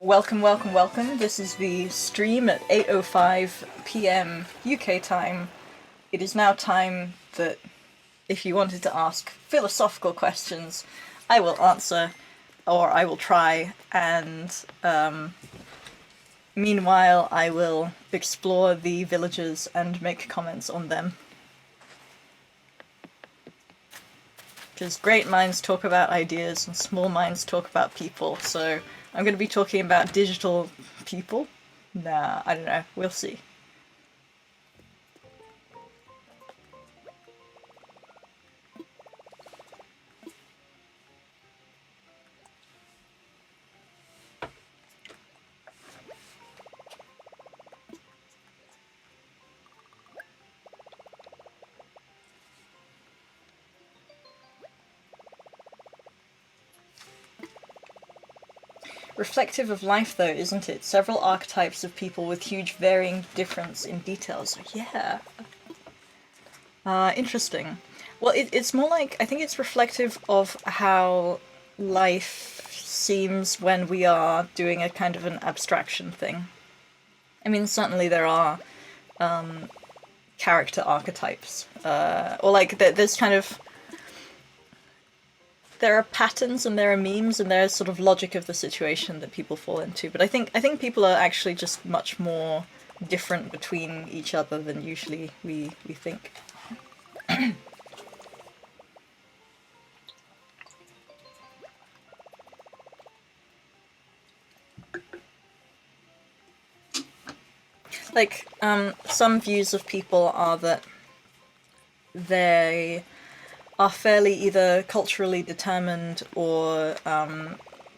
Welcome, welcome, welcome. This is the stream at 8:05 p.m. UK time. It is now time that if you wanted to ask philosophical questions, I will answer, or I will try, and meanwhile I will explore the villages and make comments on them. Because great minds talk about ideas and small minds talk about people, so I'm going to be talking about digital people. Nah, I don't know. We'll see. Reflective of life, though, isn't it? Several archetypes of people with huge varying difference in details. Yeah. Interesting. Well, it's more like, I think it's reflective of how life seems when we are doing a kind of an abstraction thing. I mean, certainly there are character archetypes, or like there's kind of there are patterns and there are memes and there's sort of logic of the situation that people fall into. But I think people are actually just much more different between each other than usually we think. Like, some views of people are that they are fairly either culturally determined or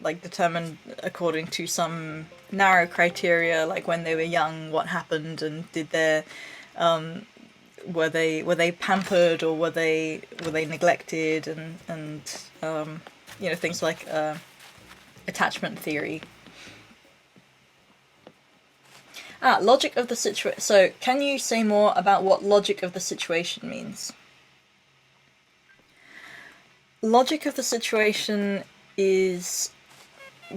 like determined according to some narrow criteria, like when they were young, what happened, and did their were they pampered or were they neglected, and things like attachment theory. Logic of the situation. So, can you say more about what logic of the situation means? Logic of the situation is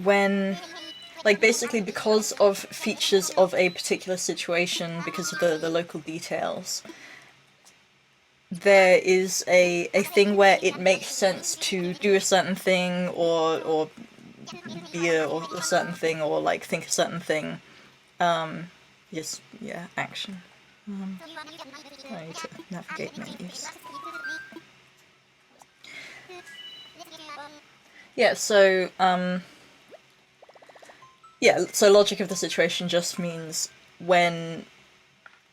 when, like, basically because of features of a particular situation, because of the local details, there is a thing where it makes sense to do a certain thing or be a certain thing or like think a certain thing. Yes, yeah, action. I need to navigate menus. Yeah, so logic of the situation just means when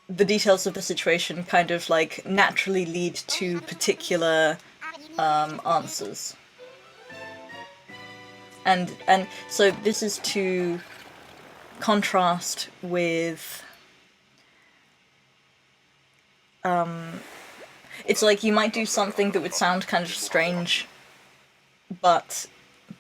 the details of the situation kind of like naturally lead to particular answers. And so this is to contrast with it's like you might do something that would sound kind of strange, but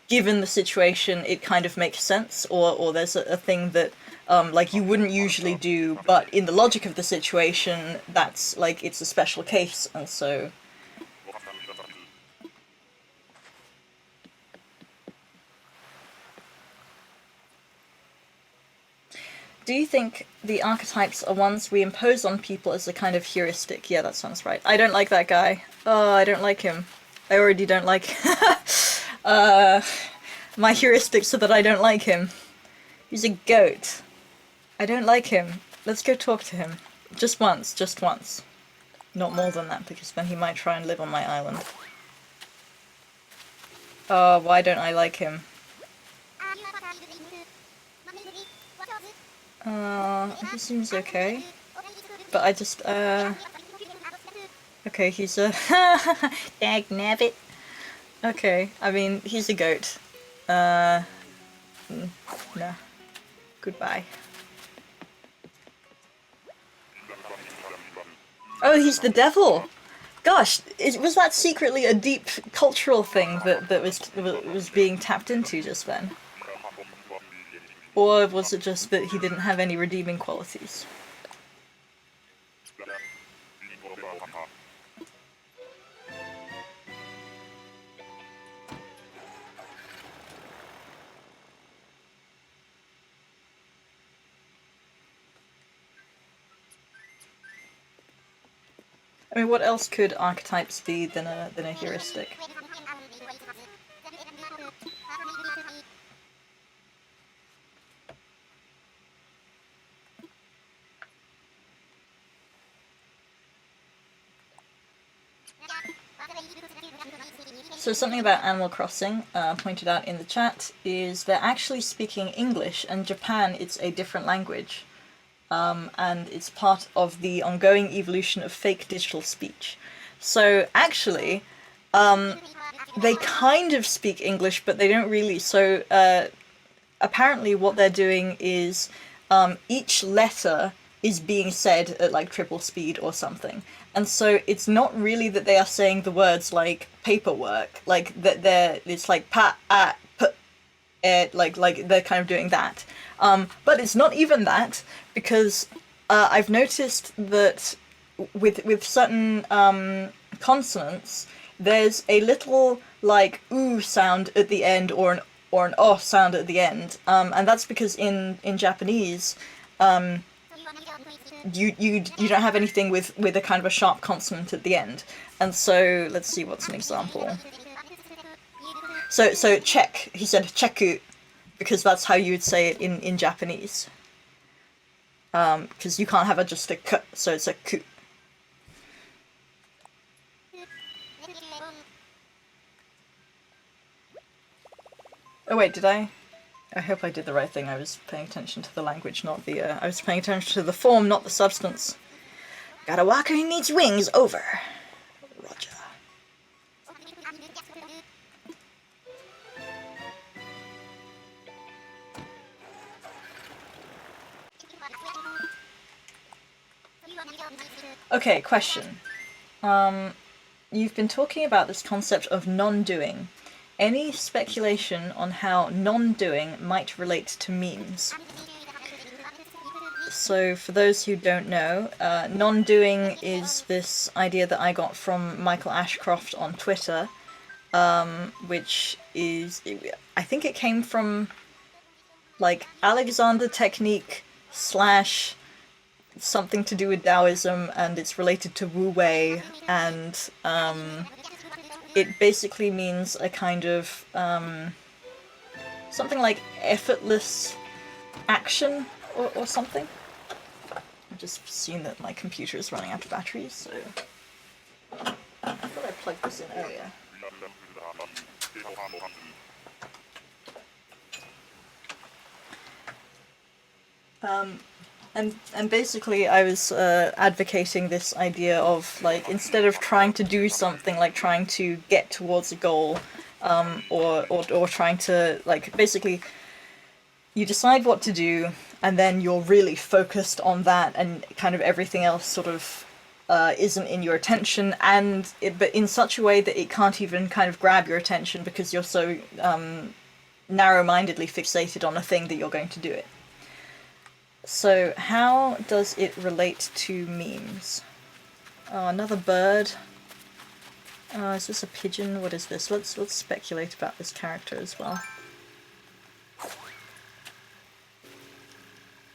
given the situation it kind of makes sense, or there's a thing that like you wouldn't usually do, but in the logic of the situation that's like it's a special case, and so do you think the archetypes are ones we impose on people as a kind of heuristic? Yeah, that sounds right. I don't like that guy. Oh, I don't like him. I already don't like my heuristics so that I don't like him. He's a goat. I don't like him. Let's go talk to him. Just once, just once. Not more than that, because then he might try and live on my island. Oh, why don't I like him? He seems okay. But I just, okay, he's a... Dagnabbit. Okay, I mean, he's a goat. No. Goodbye. Oh, he's the devil! Gosh, was that secretly a deep cultural thing that was being tapped into just then? Or was it just that he didn't have any redeeming qualities? I mean, what else could archetypes be than a heuristic? So something about Animal Crossing, pointed out in the chat, is they're actually speaking English, and Japan, it's a different language. And it's part of the ongoing evolution of fake digital speech. So actually, they kind of speak English, but they don't really. So apparently what they're doing is each letter is being said at like triple speed or something. And so it's not really that they are saying the words like paperwork, like that it's like pa at put like they're kind of doing that. But it's not even that, because I've noticed that with certain consonants, there's a little like ooh sound at the end, or an oh sound at the end, and that's because in Japanese, you don't have anything with a kind of a sharp consonant at the end. And so let's see, what's an example. So check, he said cheku, because that's how you would say it in Japanese. Because you can't have just a k, so it's a ku. Oh wait, did I? I hope I did the right thing. I was paying attention to the language, not the, I was paying attention to the form, not the substance. Got a walker who needs wings, over. Roger. Okay, question. You've been talking about this concept of non-doing. Any speculation on how non-doing might relate to memes? So for those who don't know, non-doing is this idea that I got from Michael Ashcroft on Twitter, which is, I think it came from like Alexander Technique / something to do with Taoism, and it's related to Wu Wei, and it basically means a kind of something like effortless action or something. I've just seen that my computer is running out of batteries, so I thought I plugged this in earlier. And basically I was advocating this idea of, like, instead of trying to do something, like trying to get towards a goal, or trying to, like, basically you decide what to do, and then you're really focused on that, and kind of everything else sort of isn't in your attention, but in such a way that it can't even kind of grab your attention, because you're so narrow-mindedly fixated on a thing that you're going to do it. So how does it relate to memes? Oh, another bird. Is this a pigeon? What is this? Let's speculate about this character as well.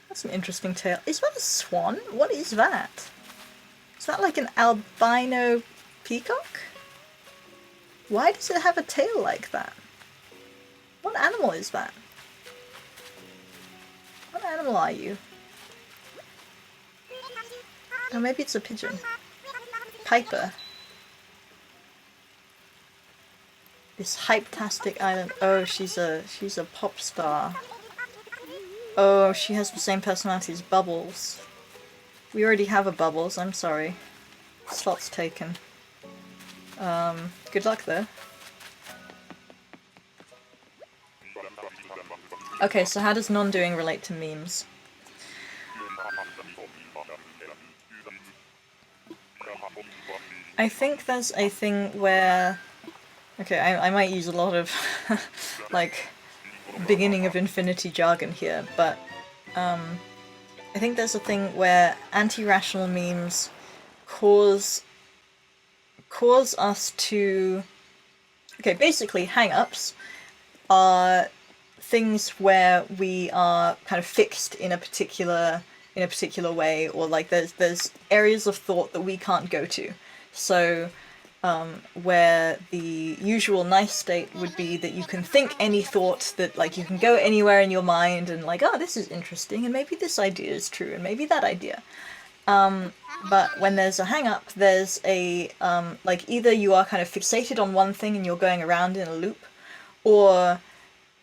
That's an interesting tail. Is that a swan? What is that? Is that like an albino peacock? Why does it have a tail like that? What animal is that? What animal are you? Oh, maybe it's a pigeon. Piper. This hype-tastic island. Oh, she's a pop star. Oh, she has the same personality as Bubbles. We already have a Bubbles, I'm sorry. Slot's taken. Good luck though. Okay, so how does non-doing relate to memes? I think there's a thing where... Okay, I might use a lot of, like, beginning of Infinity jargon here, but I think there's a thing where anti-rational memes cause us to... Okay, basically, hang-ups are things where we are kind of fixed in a particular way, or like there's areas of thought that we can't go to. So where the usual nice state would be that you can think any thought, that like you can go anywhere in your mind and like, oh, this is interesting, and maybe this idea is true, and maybe that idea. But when there's a hang up, there's a like either you are kind of fixated on one thing and you're going around in a loop, or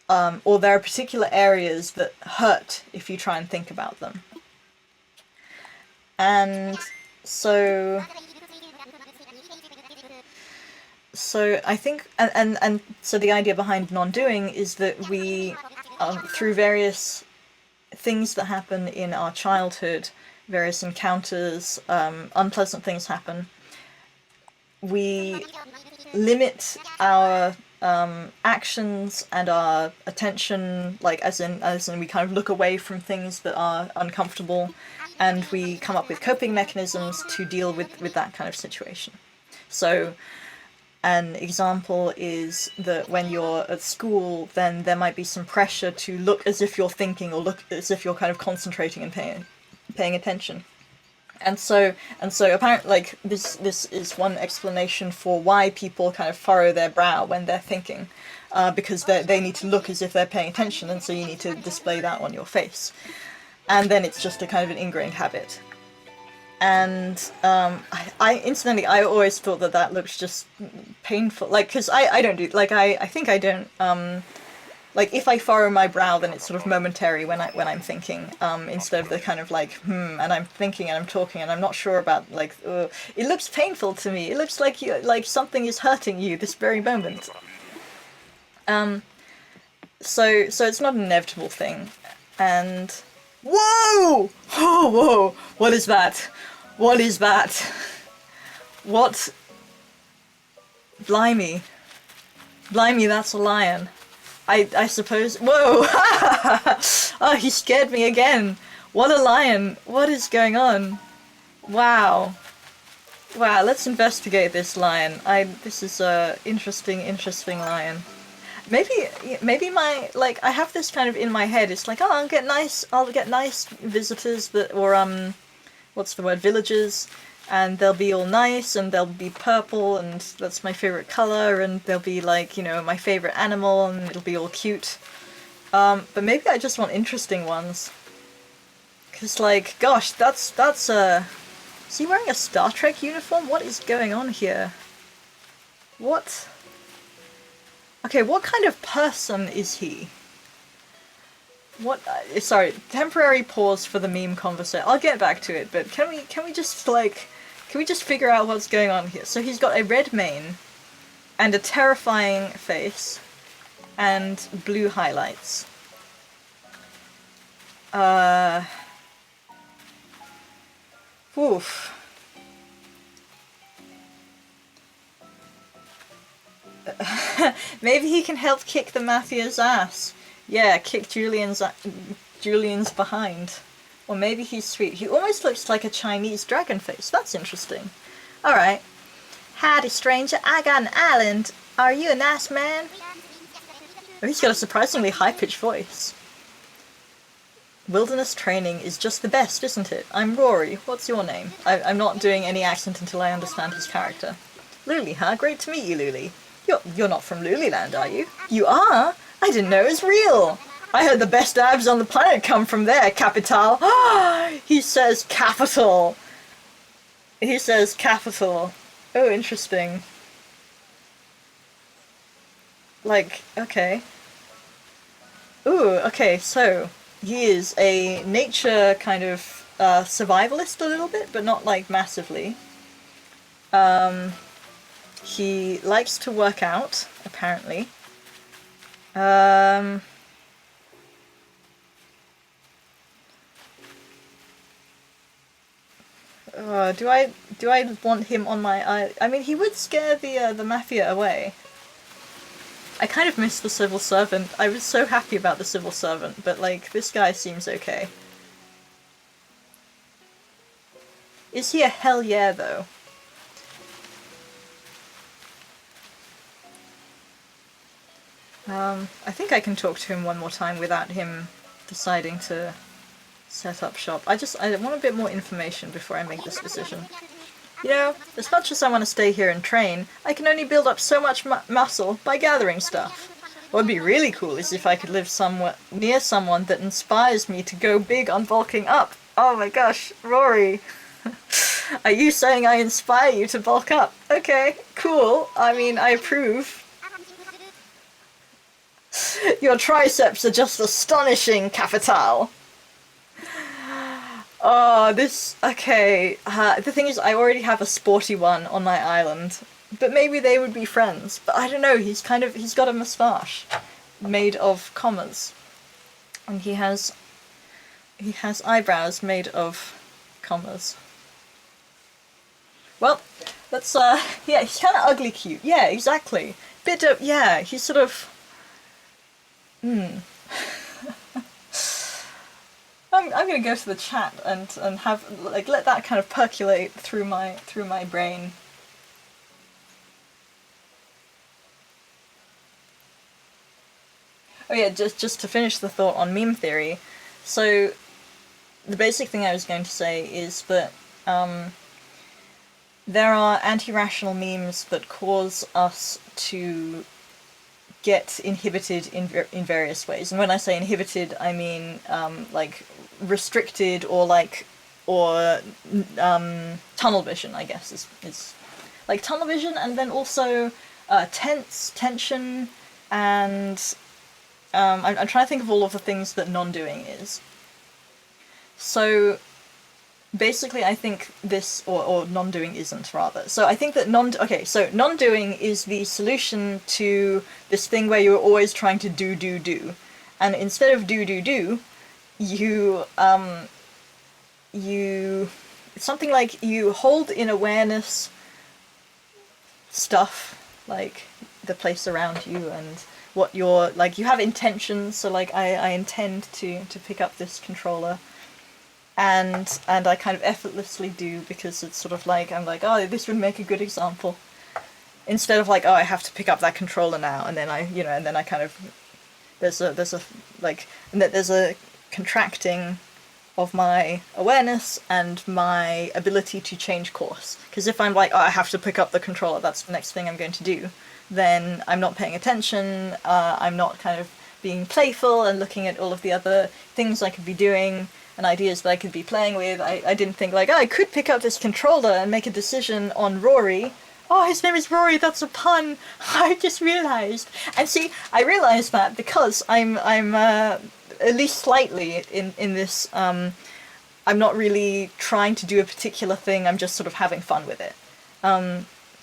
there are particular areas that hurt if you try and think about them. And so I think, and so the idea behind non-doing is that we, through various things that happen in our childhood, various encounters, unpleasant things happen, we limit our actions and our attention, like as in we kind of look away from things that are uncomfortable, and we come up with coping mechanisms to deal with that kind of situation. So an example is that when you're at school, then there might be some pressure to look as if you're thinking, or look as if you're kind of concentrating and paying attention. And so apparently, like, this is one explanation for why people kind of furrow their brow when they're thinking, because they need to look as if they're paying attention, and so you need to display that on your face. And then it's just a kind of an ingrained habit. And incidentally, I always thought that looks just painful, like, because I don't do, like, I think I don't, like, if I furrow my brow, then it's sort of momentary when I'm thinking, instead of the kind of like, and I'm thinking and I'm talking and I'm not sure about, like, it looks painful to me. It looks like something is hurting you this very moment. So it's not an inevitable thing. And whoa! Oh, whoa! What is that? What is that? What? Blimey. Blimey, that's a lion. I suppose. Whoa! Oh, he scared me again. What a lion. What is going on? Wow. Wow, let's investigate this lion. This is a interesting lion. Maybe my, like, I have this kind of in my head. It's like, oh, I'll get nice visitors that, or what's the word, villagers, and they'll be all nice, and they'll be purple, and that's my favorite color, and they'll be like, you know, my favorite animal, and it'll be all cute. But maybe I just want interesting ones. Cause, like, gosh, that's is he wearing a Star Trek uniform? What is going on here? What? Okay, what kind of person is he? What? Sorry, temporary pause for the meme conversation. I'll get back to it, but can we just figure out what's going on here? So he's got a red mane, and a terrifying face, and blue highlights. Oof. Maybe he can help kick the mafia's ass. Yeah, kick Julian's behind. Or maybe he's sweet. He almost looks like a Chinese dragon face. That's interesting. Alright. Howdy, stranger. I got an island. Are you a nice man? Oh, he's got a surprisingly high-pitched voice. Wilderness training is just the best, isn't it? I'm Rory. What's your name? I'm not doing any accent until I understand his character. Luli, huh? Great to meet you, Luli. You're not from Luliland, are you? You are? I didn't know it was real. I heard the best abs on the planet come from there, Capital. He says capital. He says capital. Oh, interesting. Like, okay. Ooh, okay, so he is a nature kind of survivalist a little bit, but not like massively. He likes to work out, apparently. Do I want him on my... I mean, he would scare the mafia away. I kind of miss the civil servant. I was so happy about the civil servant, but, like, this guy seems okay. Is he a hell yeah, though? I think I can talk to him one more time without him deciding to set up shop. I want a bit more information before I make this decision. You know, as much as I want to stay here and train, I can only build up so much muscle by gathering stuff. What would be really cool is if I could live somewhere near someone that inspires me to go big on bulking up. Oh my gosh, Rory. Are you saying I inspire you to bulk up? Okay, cool. I mean, I approve. Your triceps are just astonishing, Capital. Oh, this... Okay. The thing is, I already have a sporty one on my island. But maybe they would be friends. But I don't know, he's got a moustache made of commas. And he has eyebrows made of commas. Well, that's, yeah, he's kind of ugly cute. Yeah, exactly. Bit of, yeah, he's sort of... I'm gonna go to the chat and have, like, let that kind of percolate through my brain. Oh yeah, just to finish the thought on meme theory. So, the basic thing I was going to say is that, there are anti-rational memes that cause us to get inhibited in various ways. And when I say inhibited, I mean, like, restricted or, like, tunnel vision, I guess, is like tunnel vision, and then also tension, and I'm trying to think of all of the things that non-doing is. So basically I think this, or non-doing isn't, rather. So I think that non-doing is the solution to this thing where you're always trying to do. And instead of do, you, it's something like you hold in awareness stuff, like the place around you and what you're, like, you have intentions, so like I intend to pick up this controller. And I kind of effortlessly do, because it's sort of like, I'm like, oh, this would make a good example. Instead of like, oh, I have to pick up that controller now, and then I kind of, there's a contracting of my awareness and my ability to change course. Because if I'm like, oh, I have to pick up the controller, that's the next thing I'm going to do, then I'm not paying attention, I'm not kind of being playful and looking at all of the other things I could be doing, and ideas that I could be playing with. I didn't think like, oh, I could pick up this controller and make a decision on Rory. Oh, his name is Rory, that's a pun. I just realised. And see, I realised that because I'm at least slightly in this, I'm not really trying to do a particular thing, I'm just sort of having fun with it.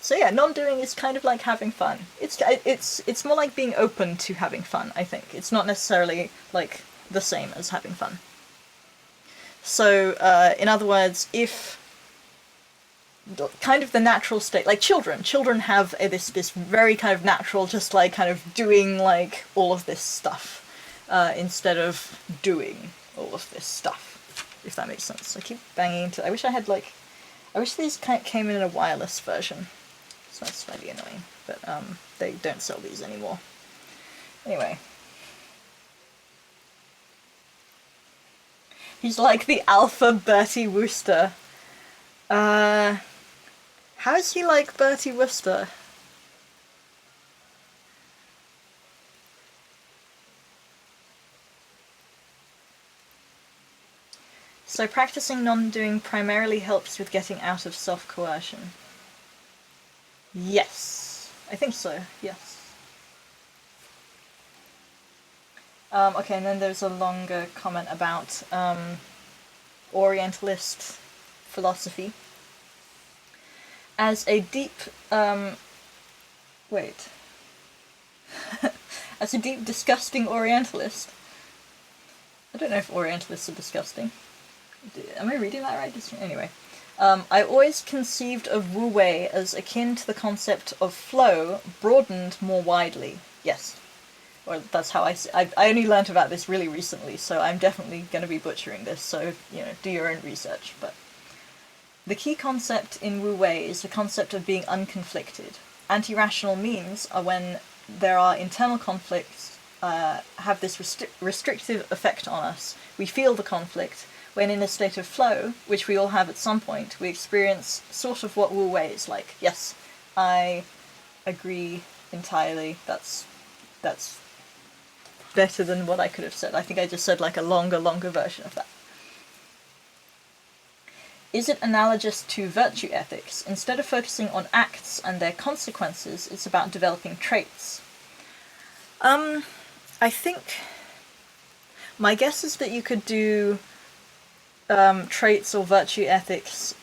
So yeah, non-doing is kind of like having fun. It's more like being open to having fun, I think. It's not necessarily like the same as having fun. So, in other words, if kind of the natural state, like children have this very kind of natural, just like kind of doing like all of this stuff, instead of doing all of this stuff, if that makes sense. I keep banging into, I wish these came in a wireless version, so that's slightly annoying, but they don't sell these anymore. Anyway. He's like the alpha Bertie Wooster. How is he like Bertie Wooster? So practicing non-doing primarily helps with getting out of self-coercion. Yes. I think so, yes. Okay, and then there's a longer comment about Orientalist philosophy. As a deep, as a deep disgusting Orientalist. I don't know if Orientalists are disgusting. Am I reading that right? Anyway. I always conceived of Wu Wei as akin to the concept of flow, broadened more widely. Yes. Or that's how I only learnt about this really recently, so I'm definitely going to be butchering this, so, you know, do your own research. But the key concept in Wu Wei is the concept of being unconflicted. Anti-rational memes are when there are internal conflicts, have this restrictive effect on us. We feel the conflict, when in a state of flow, which we all have at some point, we experience sort of what Wu Wei is like. Yes, I agree entirely. That's better than what I could have said. I think I just said like a longer version of that. Is it analogous to virtue ethics? Instead of focusing on acts and their consequences, it's about developing traits. I think my guess is that you could do traits or virtue ethics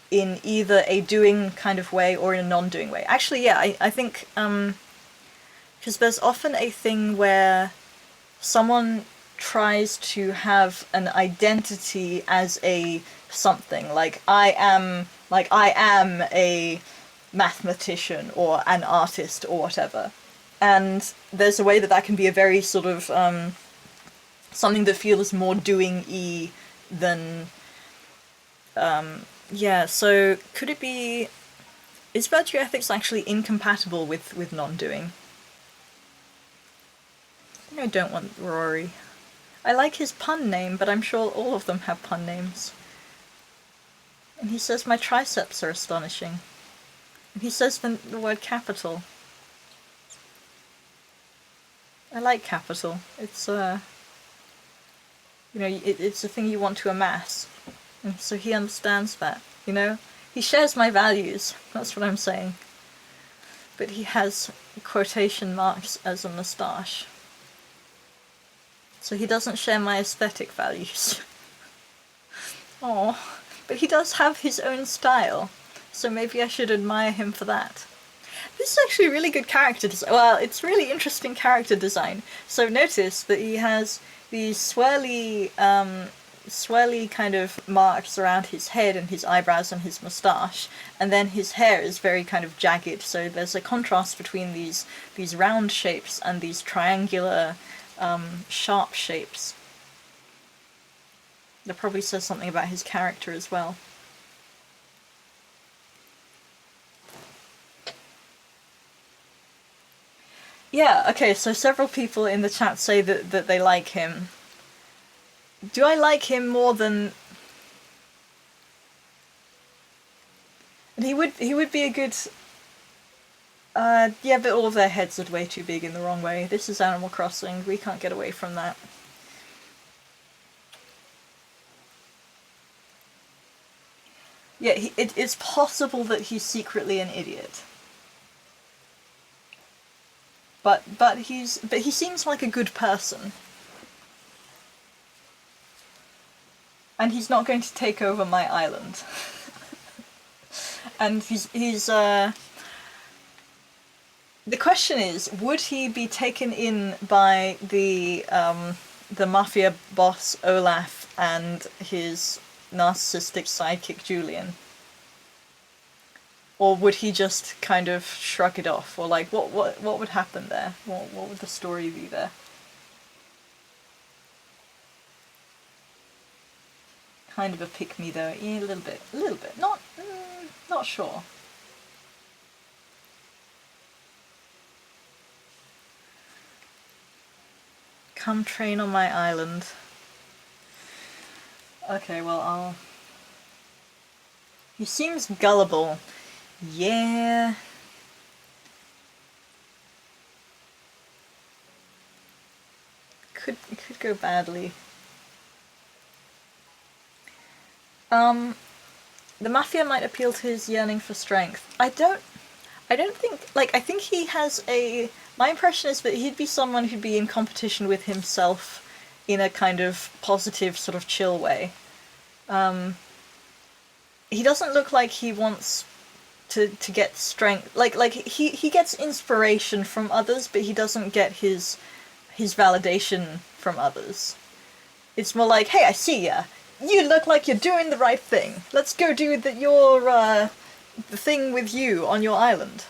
in either a doing kind of way or in a non-doing way. Actually, yeah, I think because there's often a thing where someone tries to have an identity as a something, like I am a mathematician or an artist or whatever, and there's a way that can be a very sort of something that feels more doing-y than yeah. So could it be, is virtue ethics actually incompatible with non-doing? I don't want Rory. I like his pun name, but I'm sure all of them have pun names. And he says my triceps are astonishing. And he says the word capital. I like capital. It's it's a thing you want to amass. And so he understands that, you know? He shares my values, that's what I'm saying. But he has quotation marks as a moustache. So he doesn't share my aesthetic values. Oh, but he does have his own style, so maybe I should admire him for that. This is actually really good character design. Well, it's really interesting character design. So notice that he has these swirly kind of marks around his head and his eyebrows and his moustache, and then his hair is very kind of jagged, so there's a contrast between these round shapes and these triangular sharp shapes. That probably says something about his character as well. Yeah, okay, so several people in the chat say that they like him. Do I like him more than... And he would be a good... yeah, but all of their heads are way too big in the wrong way. This is Animal Crossing, we can't get away from that. Yeah, it's possible that he's secretly an idiot. But he seems like a good person. And he's not going to take over my island. And he's the question is, would he be taken in by the mafia boss Olaf and his narcissistic sidekick Julian? Or would he just kind of shrug it off? Or like, what would happen there? What would the story be there? Kind of a pick-me though, yeah, a little bit, not sure. Come train on my island. Okay, well he seems gullible. Yeah. It could go badly. The mafia might appeal to his yearning for strength. I don't think, like, I think he has my impression is that he'd be someone who'd be in competition with himself in a kind of positive, sort of chill way. He doesn't look like he wants to get strength. Like he gets inspiration from others, but he doesn't get his validation from others. It's more like, hey, I see ya. You look like you're doing the right thing. Let's go do the thing with you on your island.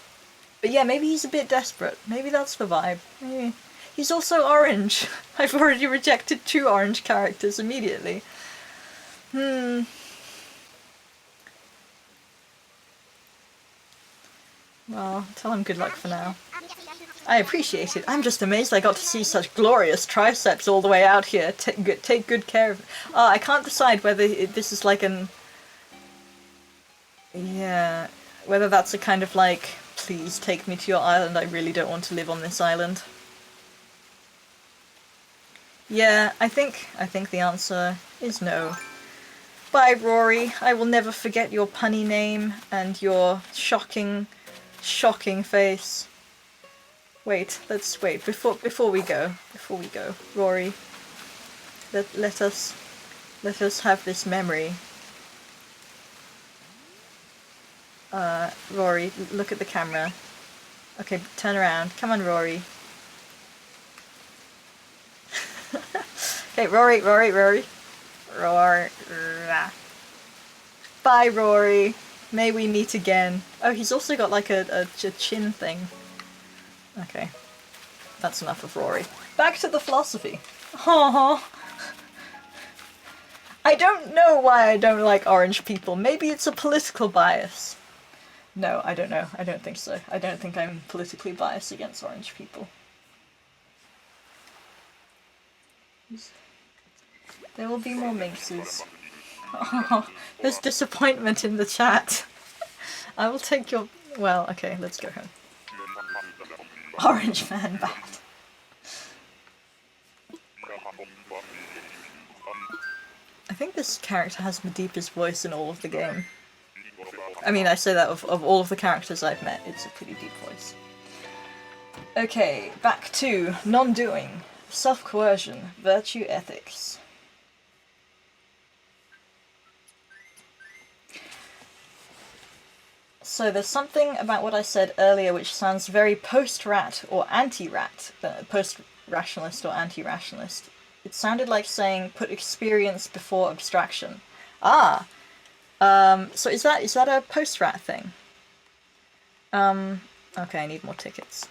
But yeah, maybe he's a bit desperate. Maybe that's the vibe. Maybe. He's also orange. I've already rejected 2 orange characters immediately. Well, tell him good luck for now. I appreciate it. I'm just amazed I got to see such glorious triceps all the way out here. Take good care of it. I can't decide whether this is like an... Yeah, whether that's a kind of like, please take me to your island, I really don't want to live on this island. Yeah, I think the answer is no. Bye, Rory. I will never forget your punny name and your shocking face. Wait, let's wait before we go, Rory. Let us have this memory. Rory, look at the camera. Okay, turn around. Come on, Rory. Okay, Rory. Bye, Rory. May we meet again. Oh, he's also got like a chin thing. Okay. That's enough of Rory. Back to the philosophy. Aww. I don't know why I don't like orange people. Maybe it's a political bias. No, I don't know. I don't think so. I don't think I'm politically biased against orange people. There will be more minxes. Oh, there's disappointment in the chat. I will take your... Well, okay, let's go home. Orange man bat. I think this character has the deepest voice in all of the game. I mean, I say that of all of the characters I've met, it's a pretty deep voice. Okay, back to non-doing, self-coercion, virtue ethics. So there's something about what I said earlier which sounds very post-rat or anti-rat, post-rationalist or anti-rationalist. It sounded like saying put experience before abstraction. Ah! So is that a post-rat thing? Okay, I need more tickets.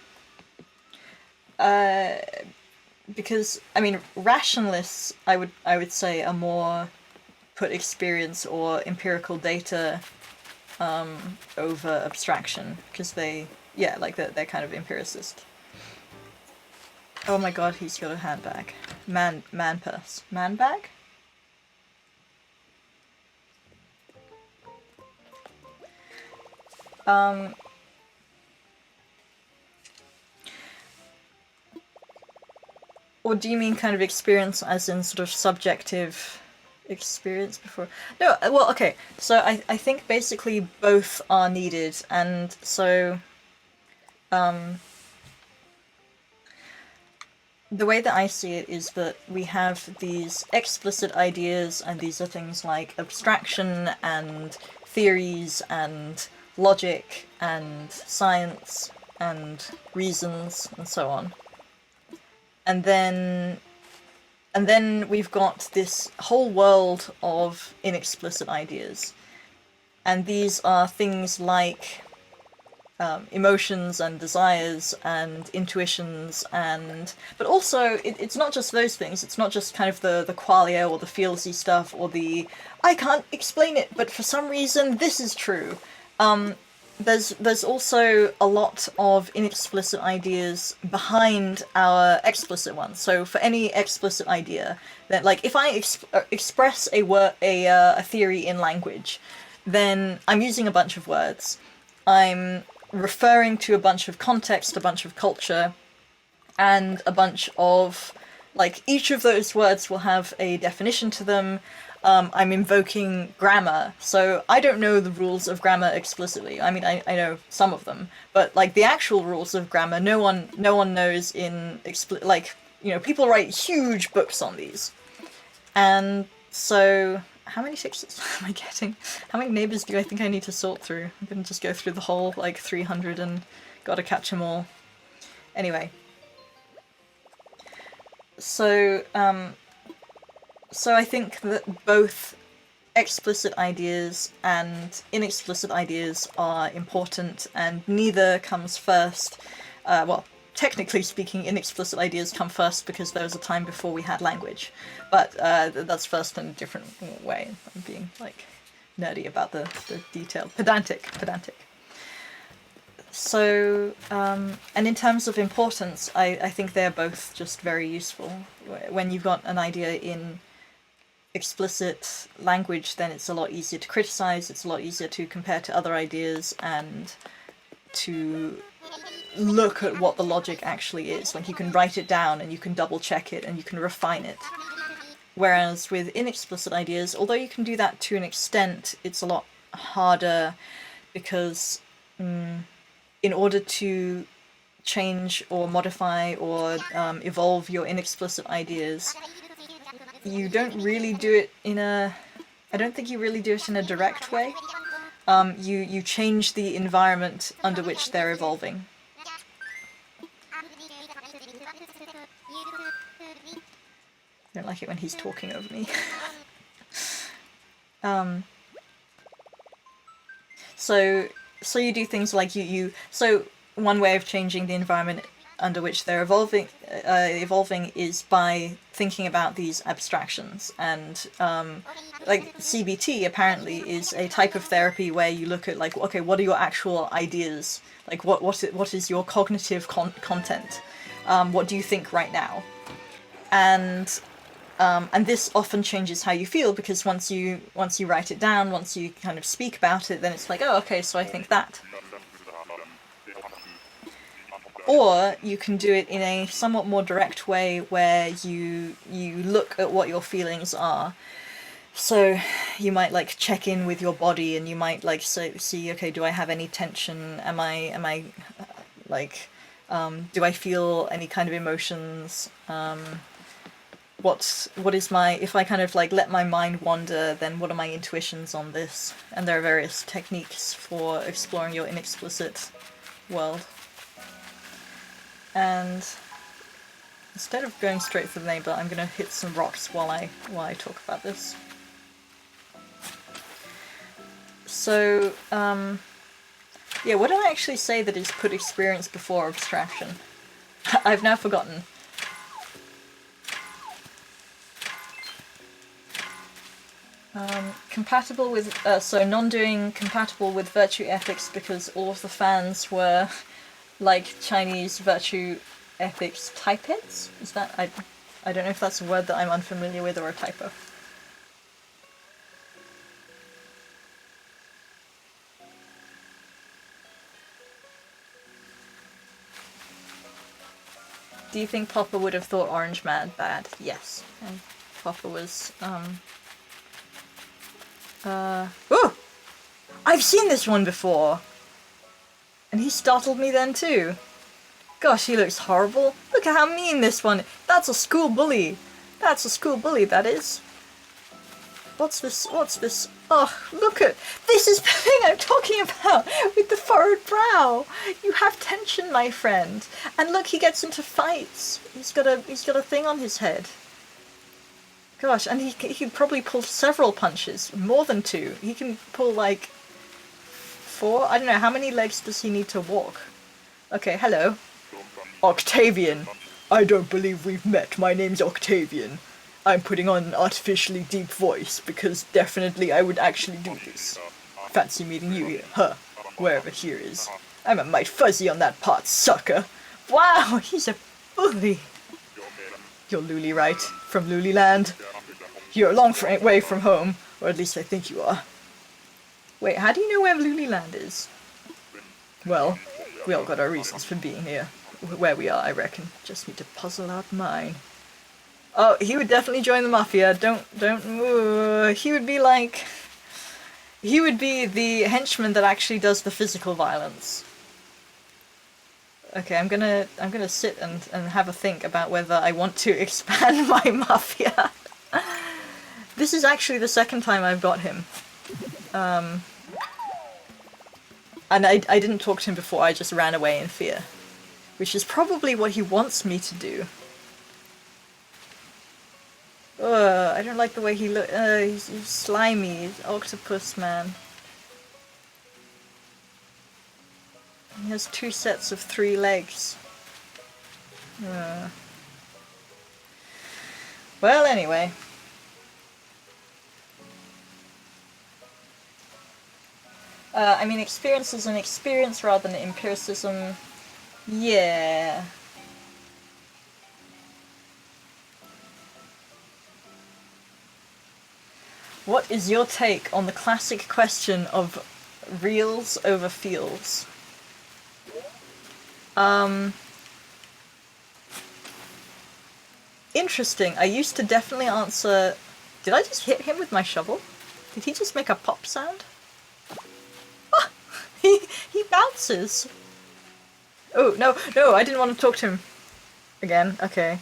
Because, I mean, rationalists, I would say, are more put experience or empirical data over abstraction, because they're kind of empiricist. Oh my god, he's got a handbag. Man purse. Man bag? Or do you mean kind of experience as in sort of subjective experience before? No, well, okay, so I think basically both are needed, and so the way that I see it is that we have these explicit ideas, and these are things like abstraction and theories and logic and science and reasons and so on. And then we've got this whole world of inexplicit ideas. And these are things like emotions and desires and intuitions, but also it's not just those things. It's not just kind of the qualia or the feelsy stuff or the I can't explain it, but for some reason this is true. There's also a lot of inexplicit ideas behind our explicit ones. So for any explicit idea, that like if I express a theory in language, then I'm using a bunch of words. I'm referring to a bunch of context, a bunch of culture, and a bunch of, like, each of those words will have a definition to them. I'm invoking grammar, so I don't know the rules of grammar explicitly. I mean, I know some of them, but like the actual rules of grammar, no one knows in like, you know, people write huge books on these. And so, how many tickets am I getting? How many neighbors do I think I need to sort through? I'm gonna just go through the whole, like, 300 and gotta catch them all. Anyway. So I think that both explicit ideas and inexplicit ideas are important, and neither comes first. Well, technically speaking, inexplicit ideas come first because there was a time before we had language, but that's first in a different way. I'm being, like, nerdy about the detail. Pedantic. So, and in terms of importance, I think they're both just very useful. When you've got an idea in explicit language, then it's a lot easier to criticize, it's a lot easier to compare to other ideas, and to look at what the logic actually is. Like, you can write it down and you can double check it and you can refine it. Whereas with inexplicit ideas, although you can do that to an extent, it's a lot harder because in order to change or modify or evolve your inexplicit ideas, you don't really do it in a... I don't think you really do it in a direct way. You change the environment under which they're evolving. I don't like it when he's talking over me. So you do things like so one way of changing the environment under which they're evolving is by thinking about these abstractions. And like CBT apparently is a type of therapy where you look at, like, okay, what are your actual ideas? Like, what is your cognitive content? What do you think right now? And this often changes how you feel, because once you write it down, once you kind of speak about it, then it's like, oh, okay, so I think that. Or you can do it in a somewhat more direct way where you look at what your feelings are. So you might like check in with your body, and you might like see, okay, do I have any tension? Am I like do I feel any kind of emotions? What is my, if I kind of like let my mind wander, then what are my intuitions on this? And there are various techniques for exploring your inexplicit world. And instead of going straight for the neighbor, I'm gonna hit some rocks while I talk about this. So, yeah, what did I actually say that is put experience before abstraction? I've now forgotten. Compatible with, so non-doing compatible with virtue ethics because all of the fans were like Chinese virtue ethics typeheads? Is that, I don't know if that's a word that I'm unfamiliar with or a typo. Do you think Popper would have thought Orange Man bad? Yes. And Popper was, oh! I've seen this one before! And he startled me then too. Gosh, he looks horrible. Look at how mean this one is. That's a school bully. That's a school bully, that is. What's this? What's this? Oh, look at... This is the thing I'm talking about! With the furrowed brow! You have tension, my friend. And look, he gets into fights. He's got a thing on his head. Gosh, and he can probably pull several punches. More than 2. He can pull, like... 4? I don't know, how many legs does he need to walk? Okay, hello. Octavian. I don't believe we've met. My name's Octavian. I'm putting on an artificially deep voice because definitely I would actually do this. Fancy meeting you here, huh? Wherever here is. I'm a mite fuzzy on that part, sucker. Wow, he's a bully. You're Luli, right? From Luliland? You're a long way from home, or at least I think you are. Wait, how do you know where Luliland is? Well, we all got our reasons for being here. Where we are, I reckon. Just need to puzzle out mine. Oh, he would definitely join the Mafia. Don't, he would be like... He would be the henchman that actually does the physical violence. Okay, I'm gonna sit and have a think about whether I want to expand my Mafia. This is actually the second time I've got him. And I didn't talk to him before, I just ran away in fear. Which is probably what he wants me to do. Ugh, I don't like the way he looks. He's slimy. He's octopus man. He has 2 sets of 3 legs. Well, anyway. I mean, experience is an experience rather than empiricism. Yeah. What is your take on the classic question of reals over feels? Interesting. I used to definitely answer... Did I just hit him with my shovel? Did he just make a pop sound? Ah! He bounces! Oh, no, I didn't want to talk to him. Again, okay.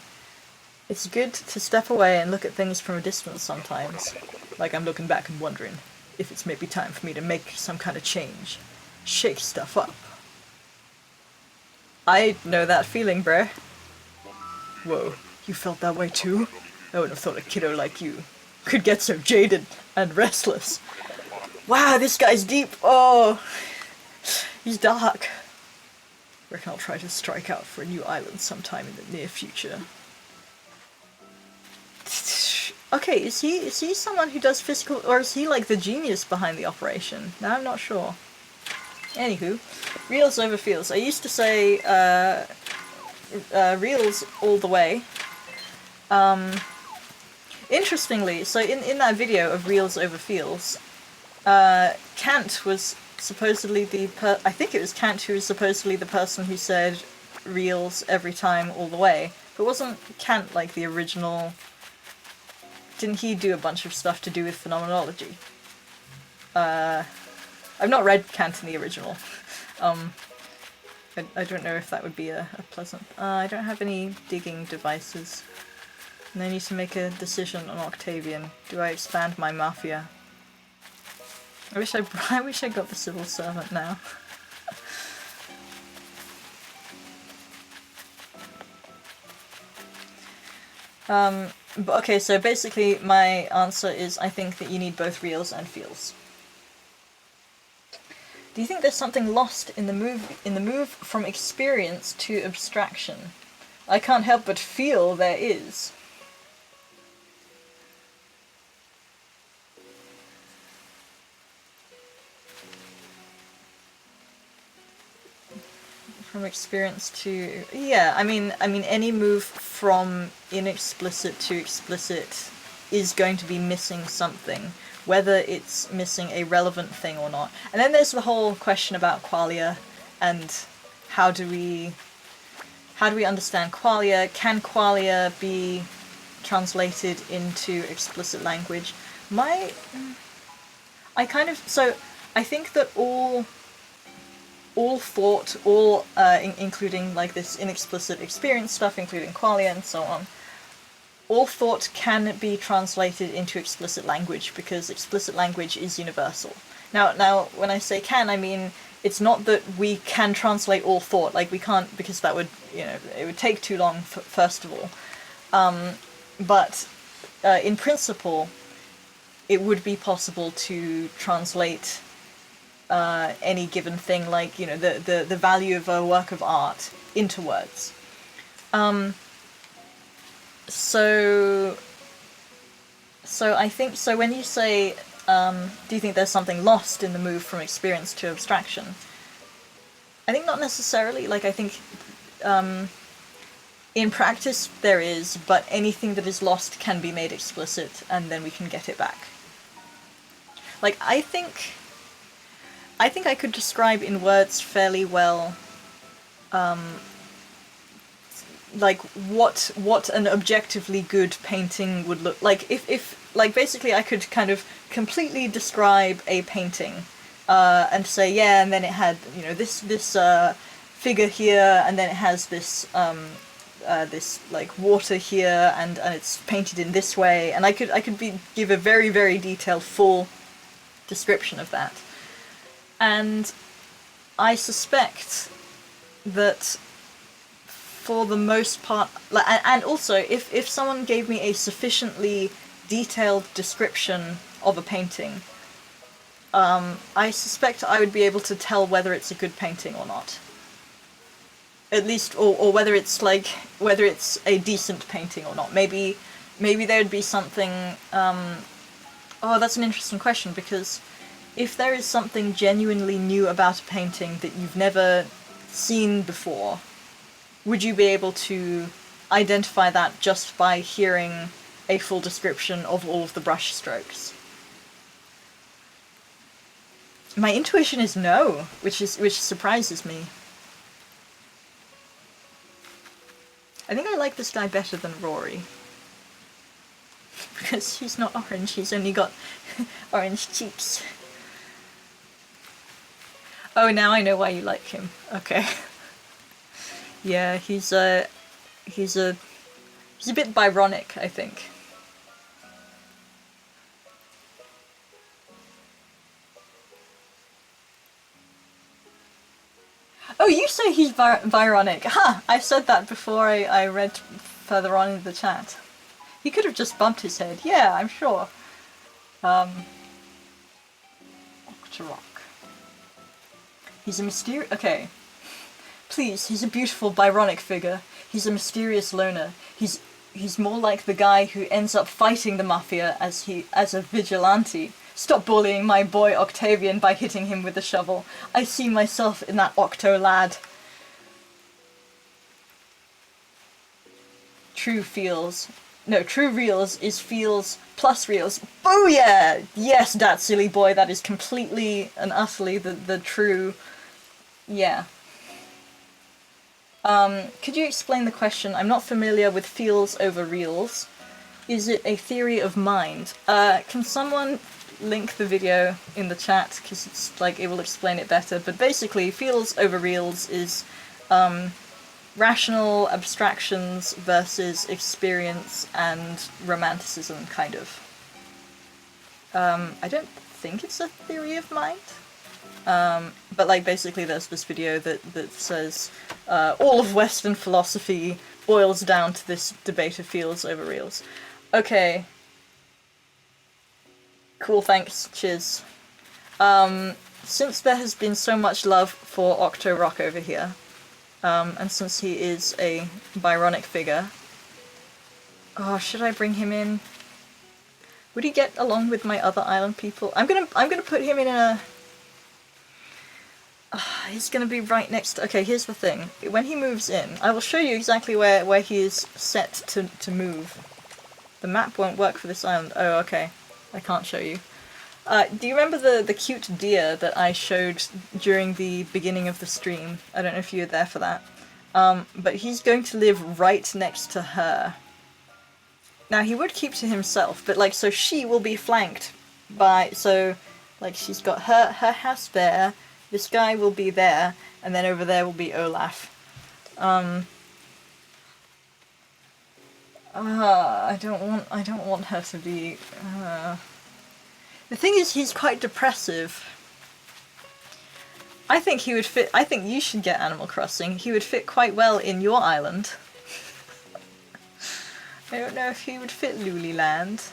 It's good to step away and look at things from a distance sometimes. Like I'm looking back and wondering if it's maybe time for me to make some kind of change. Shake stuff up. I know that feeling, bruh. Whoa, you felt that way too? I wouldn't have thought a kiddo like you could get so jaded and restless. Wow, this guy's deep. Oh, he's dark. Reckon I'll try to strike out for a new island sometime in the near future. Okay, is he someone who does physical, or is he like the genius behind the operation? Now I'm not sure. Anywho, reels over feels. I used to say reels all the way. Interestingly, so in that video of reels over feels, Kant was supposedly I think it was Kant who was supposedly the person who said reels every time all the way. But wasn't Kant like the original... Didn't he do a bunch of stuff to do with phenomenology? I've not read Kant in the original. I don't know if that would be a pleasant... I don't have any digging devices. And I need to make a decision on Octavian. Do I expand my mafia? I wish I got the civil servant now. But okay, so basically my answer is I think that you need both reals and feels. Do you think there's something lost in the move from experience to abstraction? I can't help but feel there is. From experience to... yeah, I mean any move from inexplicit to explicit is going to be missing something, whether it's missing a relevant thing or not. And then there's the whole question about qualia, and how do we understand qualia? Can qualia be translated into explicit language? I think that all thought, including like this inexplicit experience stuff, including qualia and so on, all thought can be translated into explicit language because explicit language is universal. Now, when I say can, I mean it's not that we can translate all thought. Like we can't, because that would, it would take too long. First of all, but in principle, it would be possible to translate any given thing, like the value of a work of art into words. So I think, so when you say do you think there's something lost in the move from experience to abstraction, I think not necessarily. Like I think in practice there is, but anything that is lost can be made explicit and then we can get it back. Like I think I could describe in words fairly well, like what an objectively good painting would look like. If like basically I could kind of completely describe a painting, and say yeah, and then it had this figure here, and then it has this this like water here, and it's painted in this way, and I could give a very, very detailed full description of that. And I suspect that for the most part, and also if someone gave me a sufficiently detailed description of a painting, I suspect I would be able to tell whether it's a good painting or not. At least, or whether it's a decent painting or not. Maybe there'd be something. Oh, that's an interesting question, because if there is something genuinely new about a painting that you've never seen before, would you be able to identify that just by hearing a full description of all of the brush strokes? My intuition is no, which surprises me. I think I like this guy better than Rory. Because he's not orange, he's only got orange cheeks. Oh, now I know why you like him. Okay. Yeah, he's a bit Byronic, I think. Oh, you say he's Byronic. Ha! I said that before I read further on in the chat. He could have just bumped his head. Yeah, I'm sure. Octorok. He's a mysterious... Okay. Please, he's a beautiful Byronic figure. He's a mysterious loner. He's more like the guy who ends up fighting the Mafia as a vigilante. Stop bullying my boy Octavian by hitting him with a shovel. I see myself in that Octo lad. True reals is feels plus reals. Booyah! Yes, that silly boy, that is completely and utterly the true... Yeah. Could you explain the question? I'm not familiar with feels over reals. Is it a theory of mind? Can someone link the video in the chat, because it's like it will explain it better, but basically feels over reals is rational abstractions versus experience and romanticism, kind of. I don't think it's a theory of mind, but like basically there's this video that says all of Western philosophy boils down to this debate of feels over reals. Okay. Cool, thanks, cheers. Since there has been so much love for Octorok over here, and since he is a Byronic figure... Oh, should I bring him in? Would he get along with my other island people? I'm gonna put him in a... he's gonna be right next to... Okay, here's the thing. When he moves in, I will show you exactly where he is set to move. The map won't work for this island. Oh, okay. I can't show you. Do you remember the cute deer that I showed during the beginning of the stream? I don't know if you were there for that. But he's going to live right next to her. Now, he would keep to himself, but like, so she will be flanked by, so, like, she's got her house there, this guy will be there, and then over there will be Olaf. I don't want her to be, The thing is, he's quite depressive. I think he would fit, I think you should get Animal Crossing. He would fit quite well in your island. I don't know if he would fit Luliland.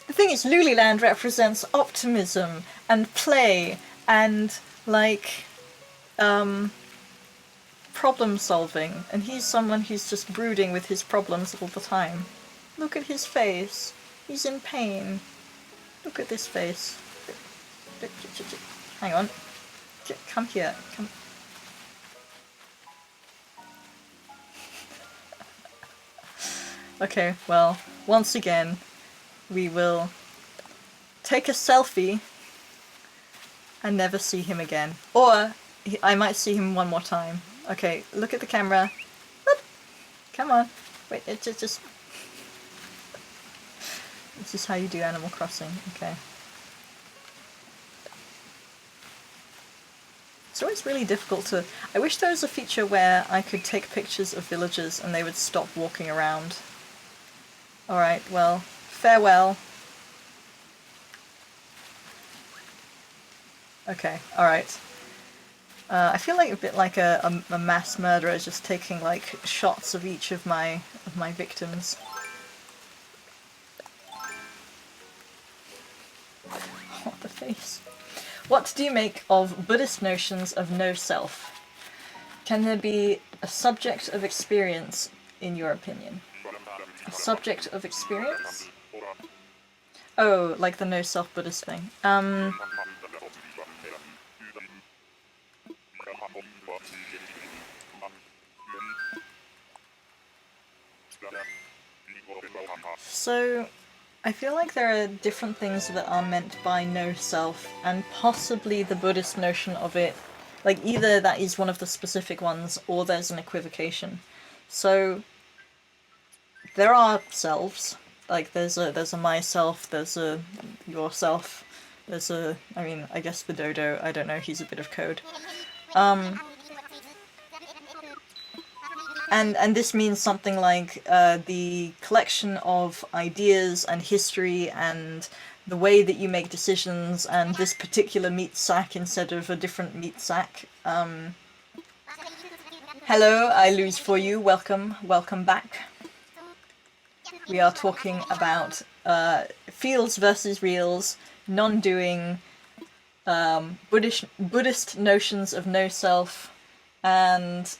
The thing is, Luliland represents optimism and play and, like, problem solving, and he's someone who's just brooding with his problems all the time. Look at his face. He's in pain. Look at this face. Hang on. Come here. Come. Okay, well, once again, we will take a selfie and never see him again. Or, I might see him one more time. Okay, look at the camera. Whoop. Come on. Wait, it's just... This is how you do Animal Crossing, okay. It's always really difficult to... I wish there was a feature where I could take pictures of villagers and they would stop walking around. Alright, well, farewell. Okay, alright. I feel like a bit like a mass murderer, just taking like shots of each of my victims. Oh, the face. What do you make of Buddhist notions of no self? Can there be a subject of experience, in your opinion? A subject of experience? Oh, like the no self Buddhist thing. So I feel like there are different things that are meant by no self, and possibly the Buddhist notion of it, like either that is one of the specific ones or there's an equivocation. So there are selves, like there's a myself, there's a yourself, there's a, I mean, I guess the dodo, I don't know, he's a bit of code. And this means something like the collection of ideas and history and the way that you make decisions and this particular meat sack instead of a different meat sack. Hello, I lose for you. Welcome, welcome back. We are talking about feels versus reals, non-doing, Buddhist notions of no self, and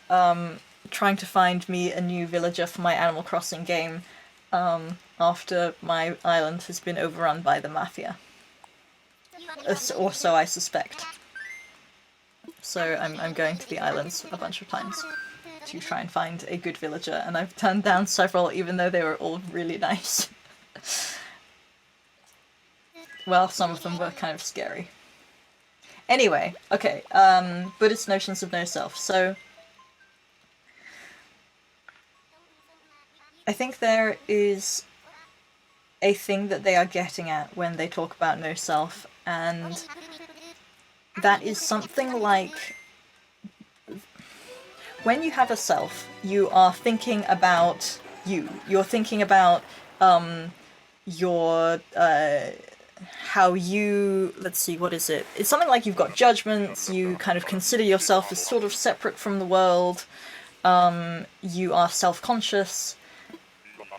trying to find me a new villager for my Animal Crossing game after my island has been overrun by the mafia. Or so I suspect. So I'm going to the islands a bunch of times to try and find a good villager, and I've turned down several even though they were all really nice. Well, some of them were kind of scary. Anyway, okay, Buddhist notions of no self. So I think there is a thing that they are getting at when they talk about no self, and that is something like when you have a self, you are thinking about you. You're thinking about your how you, let's see, what is it? It's something like you've got judgments, you kind of consider yourself as sort of separate from the world, you are self-conscious.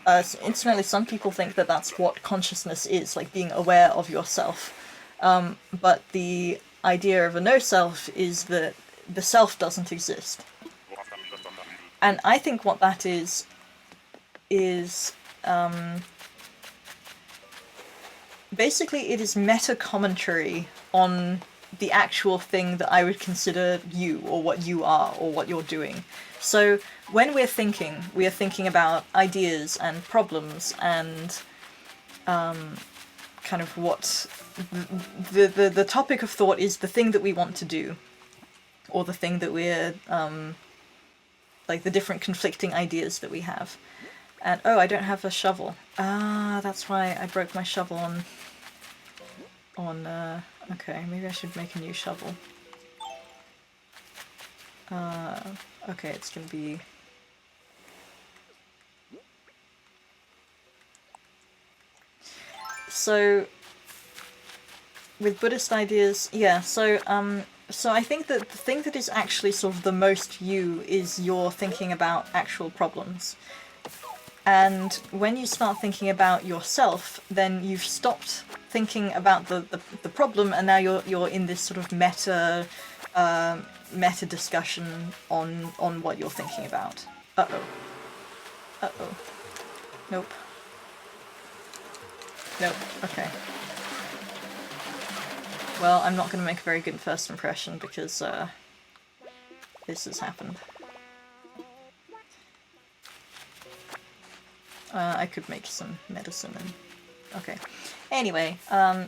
Incidentally, some people think that that's what consciousness is, like being aware of yourself. But the idea of a no-self is that the self doesn't exist. And I think what that is basically it is meta-commentary on the actual thing that I would consider you, or what you are, or what you're doing. So when we are thinking about ideas and problems and kind of what the topic of thought is the thing that we want to do, or the thing that we're like the different conflicting ideas that we have. And oh, I don't have a shovel. Ah, that's why I broke my shovel on okay, maybe I should make a new shovel. Okay, it's gonna be so with Buddhist ideas, yeah, so I think that the thing that is actually sort of the most you is you're thinking about actual problems. And when you start thinking about yourself, then you've stopped thinking about the problem, and now you're in this sort of meta discussion on what you're thinking about. Uh-oh. Uh-oh. Nope. Nope. Okay. Well, I'm not going to make a very good first impression because this has happened. I could make some medicine and... Okay. Anyway,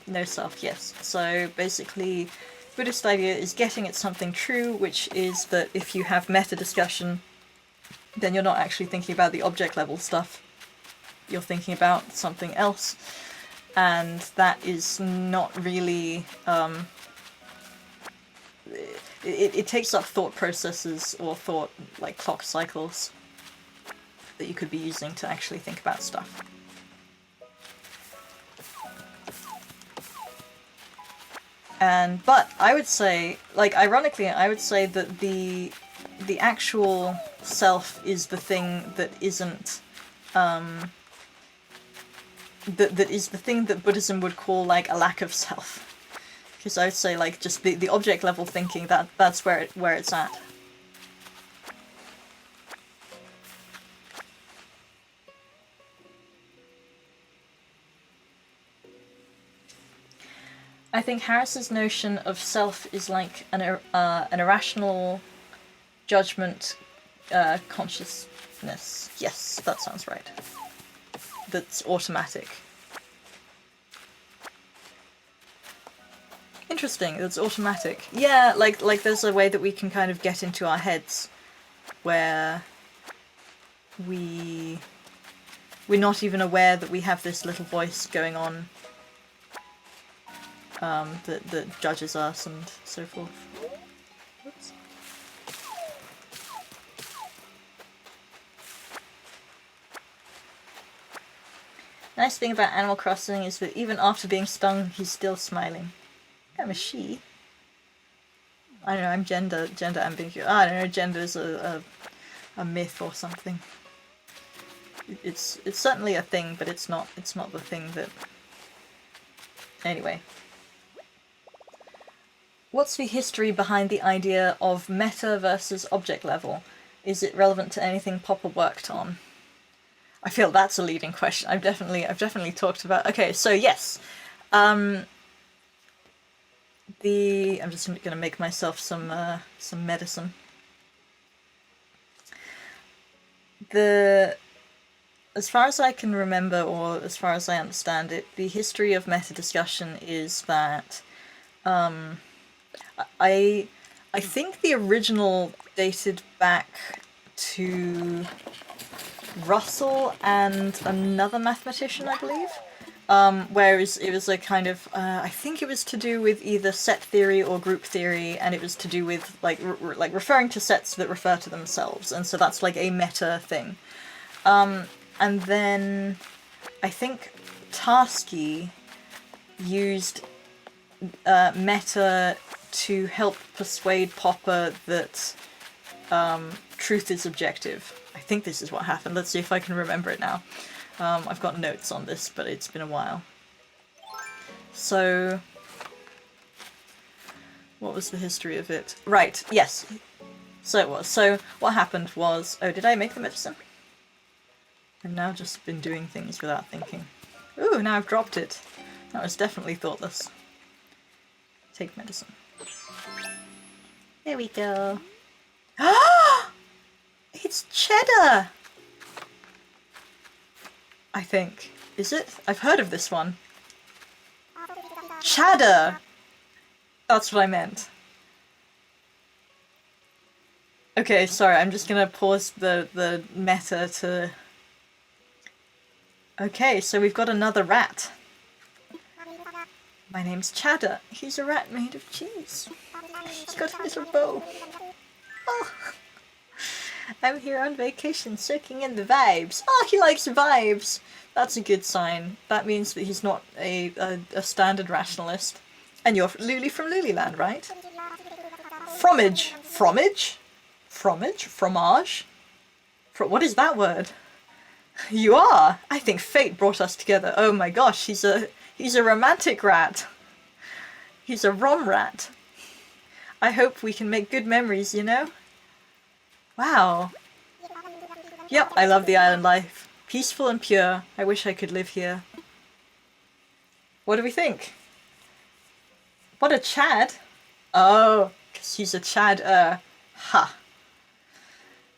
no self, yes. So basically, Buddhist idea is getting at something true, which is that if you have meta discussion, then you're not actually thinking about the object level stuff. You're thinking about something else. And that is not really... It takes up thought processes or thought, like, clock cycles that you could be using to actually think about stuff. But I would say, like, ironically, I would say that the actual self is the thing that isn't, that is the thing that Buddhism would call, like, a lack of self. Because I would say, like, just the object level thinking, that's where it's at. I think Harris's notion of self is like an irrational judgment consciousness. Yes, that sounds right. That's automatic. Interesting, that's automatic. Yeah, like there's a way that we can kind of get into our heads where we're not even aware that we have this little voice going on that judges us and so forth. Oops. Nice thing about Animal Crossing is that even after being stung, he's still smiling. I'm a she. I don't know, I'm gender ambiguous. I don't know, gender is a myth or something. It's certainly a thing, but it's not the thing that... Anyway. What's the history behind the idea of meta versus object level? Is it relevant to anything Popper worked on? I feel that's a leading question. I've definitely talked about... Okay, so yes. I'm just going to make myself some medicine. As far as I can remember, or as far as I understand it, the history of meta discussion is that I think the original dated back to Russell and another mathematician, I believe. Whereas it was a kind of, I think it was to do with either set theory or group theory, and it was to do with like referring to sets that refer to themselves, and so that's like a meta thing. And then I think Tarski used meta to help persuade Popper that truth is objective. I think this is what happened. Let's see if I can remember it now. I've got notes on this, but it's been a while. So, what was the history of it? Right, yes. So it was. So what happened was... Oh, did I make the medicine? I've now just been doing things without thinking. Ooh, now I've dropped it. That was definitely thoughtless. Take medicine. There we go. Ah! It's cheddar! I think. Is it? I've heard of this one. Cheddar! That's what I meant. Okay, sorry, I'm just gonna pause the meta to... Okay, so we've got another rat. My name's Cheddar. He's a rat made of cheese. He's got a little bow. Oh. I'm here on vacation, soaking in the vibes. Oh, he likes vibes! That's a good sign. That means that he's not a standard rationalist. And you're Luli from Luliland, right? Fromage. Fromage? Fromage? Fromage? What is that word? You are! I think fate brought us together. Oh my gosh, he's a romantic rat. He's a rom rat. I hope we can make good memories, you know? Wow. Yep, I love the island life. Peaceful and pure. I wish I could live here. What do we think? What a Chad? Oh, because he's a Chad. Ha.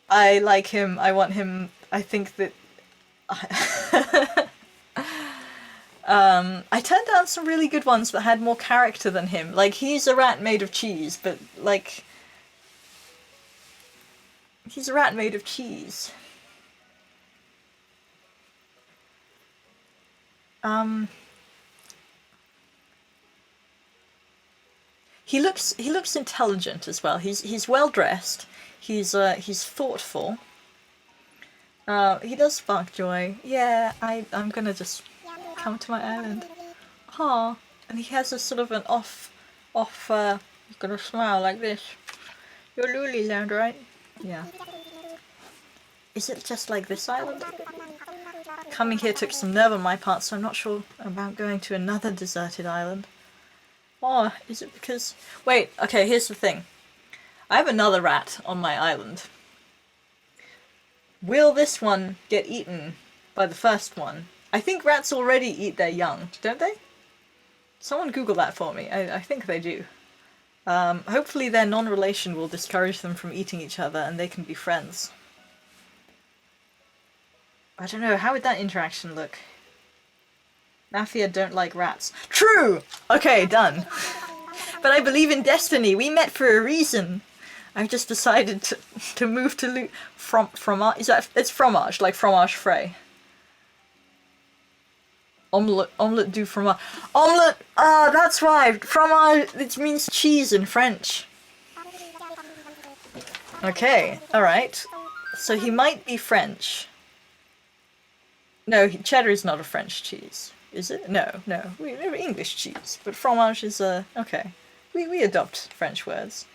I like him. I want him. I think that... I turned down some really good ones that had more character than him. Like, he's a rat made of cheese, but, like... He's a rat made of cheese. He looks intelligent as well. He's well dressed. He's thoughtful. He does spark joy. Yeah, I'm gonna just come to my island. Aw, and he has a sort of an off. He's gonna smile like this. You're Luliland, right? Yeah. Is it just like this island? Coming here took some nerve on my part, so I'm not sure about going to another deserted island. Or is it because... Wait, okay, here's the thing. I have another rat on my island. Will this one get eaten by the first one? I think rats already eat their young, don't they? Someone Google that for me. I think they do. Hopefully their non-relation will discourage them from eating each other and they can be friends. I don't know, how would that interaction look? Mafia don't like rats. True! Okay, done. But I believe in destiny. We met for a reason. I've just decided to move to fromage. Is that it's fromage, like fromage frais. Omelette du fromage. Omelette. Ah, that's right. Fromage. It means cheese in French. Okay. All right. So he might be French. No, cheddar is not a French cheese, is it? No. We're English cheese, but fromage is a okay. We adopt French words.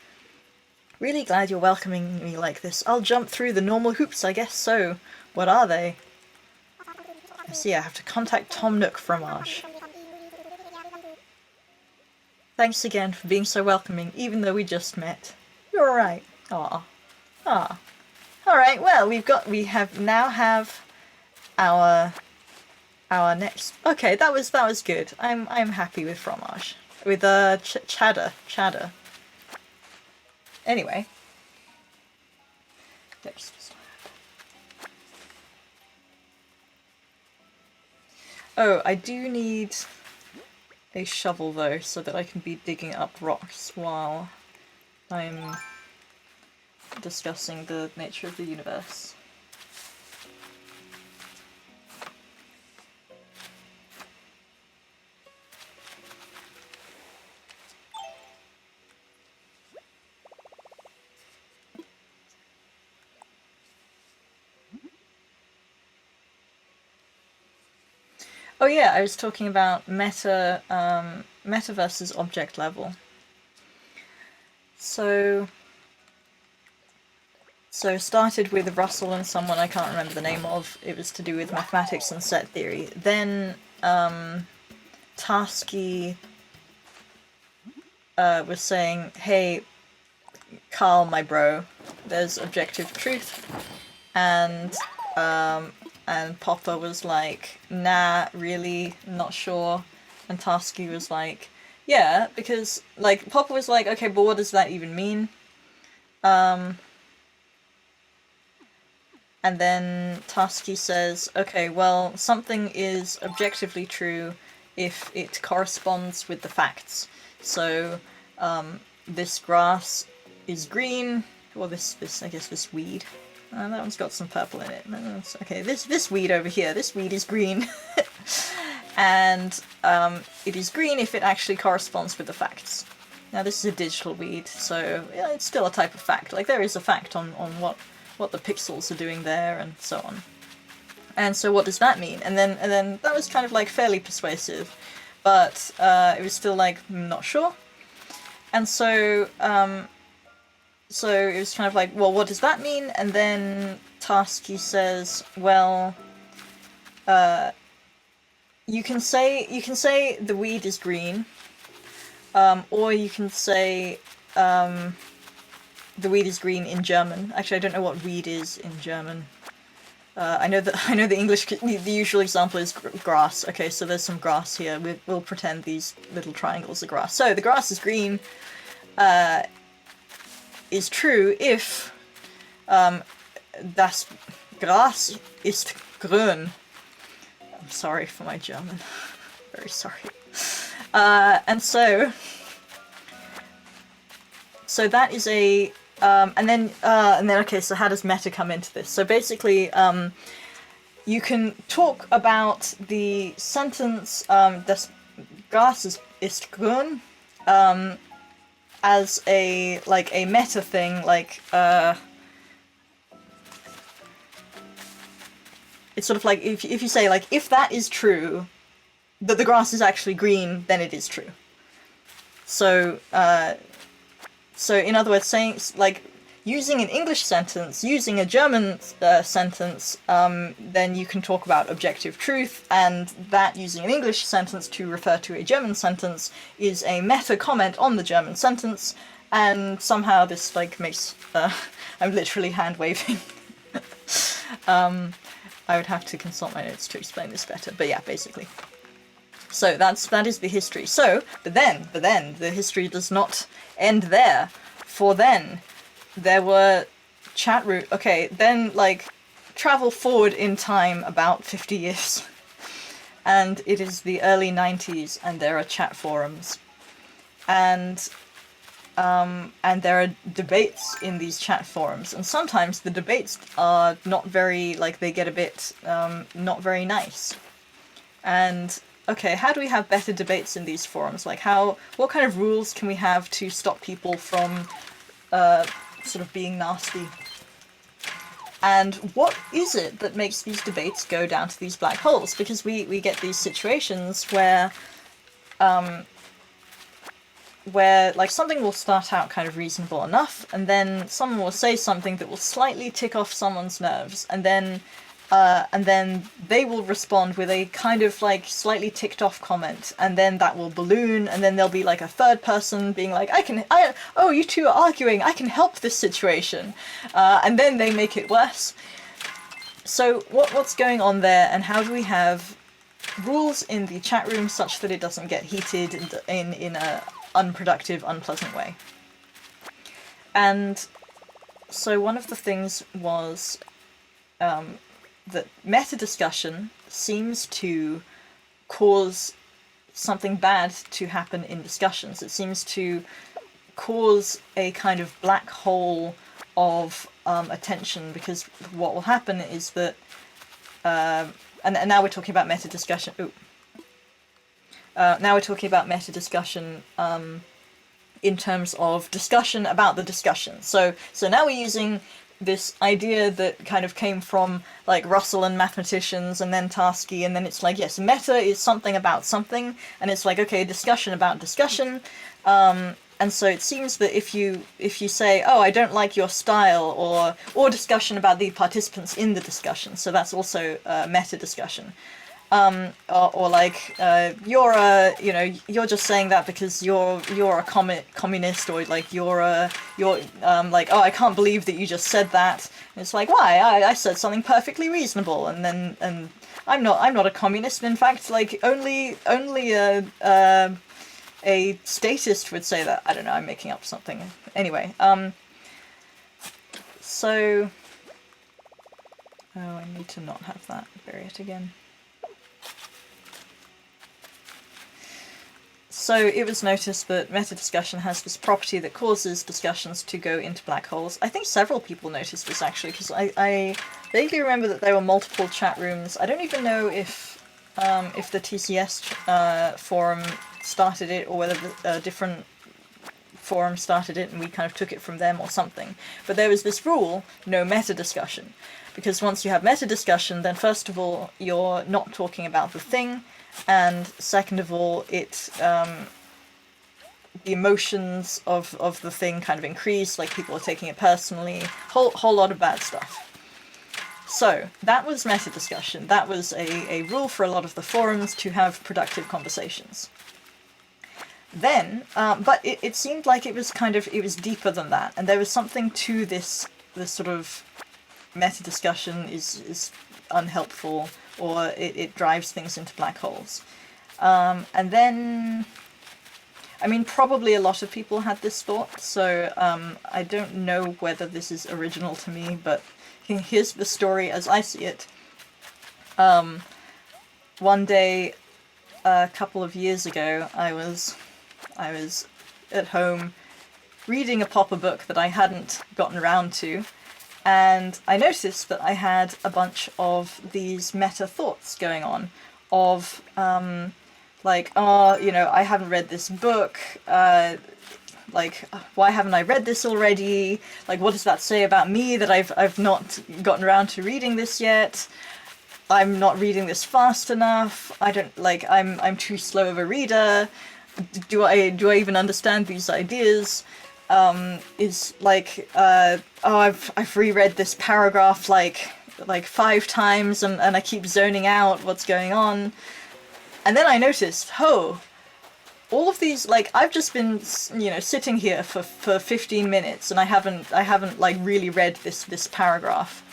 Really glad you're welcoming me like this. I'll jump through the normal hoops, I guess so. What are they? I see, I have to contact Tom Nook Fromage. Thanks again for being so welcoming, even though we just met. You're alright. Aw. Alright, well, we now have our next. Okay, that was good. I'm happy with fromage. With cheddar. Anyway. Oh, I do need a shovel though, so that I can be digging up rocks while I'm discussing the nature of the universe. Oh yeah, I was talking about meta versus object level. So started with Russell and someone I can't remember the name of. It was to do with mathematics and set theory. Then Tasky was saying, hey, Carl, my bro, there's objective truth, and Popper was like, nah, really, not sure. And Tasky was like, yeah, because, like, Popper was like, okay, but what does that even mean? And then Tasky says, okay, well, something is objectively true if it corresponds with the facts. So, this grass is green, or this I guess this weed. That one's got some purple in it. Okay, this weed over here, this weed is green. And it is green if it actually corresponds with the facts. Now this is a digital weed, so yeah, it's still a type of fact. Like, there is a fact on what the pixels are doing there and so on. And so what does that mean? And then that was kind of like fairly persuasive, but it was still like, not sure. And so it was kind of like, well, what does that mean? And then Tasky says, well, you can say the weed is green, or you can say the weed is green in German. Actually, I don't know what weed is in German. I know the English, the usual example is grass. Okay, so there's some grass here. We'll pretend these little triangles are grass. So the grass is green. Is true if das Gras ist grün. I'm sorry for my German. Very sorry. And so that is a and then okay, so how does meta come into this? So basically you can talk about the sentence das Gras ist grün as a meta thing, like it's sort of like if you say, like, if that is true, that the grass is actually green, then it is true. So in other words, saying, like, using an English sentence, using a German sentence, then you can talk about objective truth, and that using an English sentence to refer to a German sentence is a meta comment on the German sentence, and somehow this, like, makes, I'm literally hand waving. I would have to consult my notes to explain this better, but yeah, basically. So that is the history. So, but then the history does not end there. For then, there were chat room. Okay, then like travel forward in time about 50 years, and it is the early 90s, and there are chat forums, and there are debates in these chat forums, and sometimes the debates are not very, like, they get a bit not very nice. And okay, how do we have better debates in these forums? Like, what kind of rules can we have to stop people from sort of being nasty? And what is it that makes these debates go down to these black holes? Because we get these situations where like something will start out kind of reasonable enough, and then someone will say something that will slightly tick off someone's nerves, and then they will respond with a kind of like slightly ticked off comment, and then that will balloon, and then there'll be like a third person being like, oh, you two are arguing, I can help this situation, and then they make it worse. So what's going on there, and how do we have rules in the chat room such that it doesn't get heated in a unproductive, unpleasant way? And so one of the things was that meta-discussion seems to cause something bad to happen in discussions. It seems to cause a kind of black hole of attention, because what will happen is that, and now we're talking about meta-discussion. Now we're talking about meta-discussion in terms of discussion about the discussion. So now we're using this idea that kind of came from like Russell and mathematicians, and then Tarski, and then it's like, yes, meta is something about something, and it's like, okay, discussion about discussion. And so it seems that if you say, oh, I don't like your style, or discussion about the participants in the discussion, so that's also meta discussion. Or like you're just saying that because you're a communist, or like you're like, oh, I can't believe that you just said that. And it's like, why? I said something perfectly reasonable, and I'm not a communist. In fact, like only a statist would say that. I don't know, I'm making up something. Anyway, so I need to not have that. Bury it again. So it was noticed that meta-discussion has this property that causes discussions to go into black holes. I think several people noticed this, actually, because I vaguely remember that there were multiple chat rooms. I don't even know if the TCS forum started it, or whether a different forum started it and we kind of took it from them or something. But there was this rule, no meta-discussion. Because once you have meta-discussion, then first of all, you're not talking about the thing, and second of all, the emotions of the thing kind of increase, like people are taking it personally, whole lot of bad stuff. So that was meta-discussion. That was a rule for a lot of the forums to have productive conversations. Then, but it seemed like it was deeper than that, and there was something to this sort of meta-discussion is unhelpful, or it drives things into black holes. And then, I mean, probably a lot of people had this thought, so I don't know whether this is original to me, but here's the story as I see it. One day, a couple of years ago, I was at home reading a Popper book that I hadn't gotten around to, and I noticed that I had a bunch of these meta thoughts going on of like, oh, I haven't read this book, like, why haven't I read this already? Like, what does that say about me that I've not gotten around to reading this yet? I'm not reading this fast enough. I'm too slow of a reader. Do I even understand these ideas? Is like, I've reread this paragraph like 5 times, and I keep zoning out what's going on. And then I noticed, all of these, like, I've just been, sitting here for 15 minutes, and I haven't like really read this paragraph.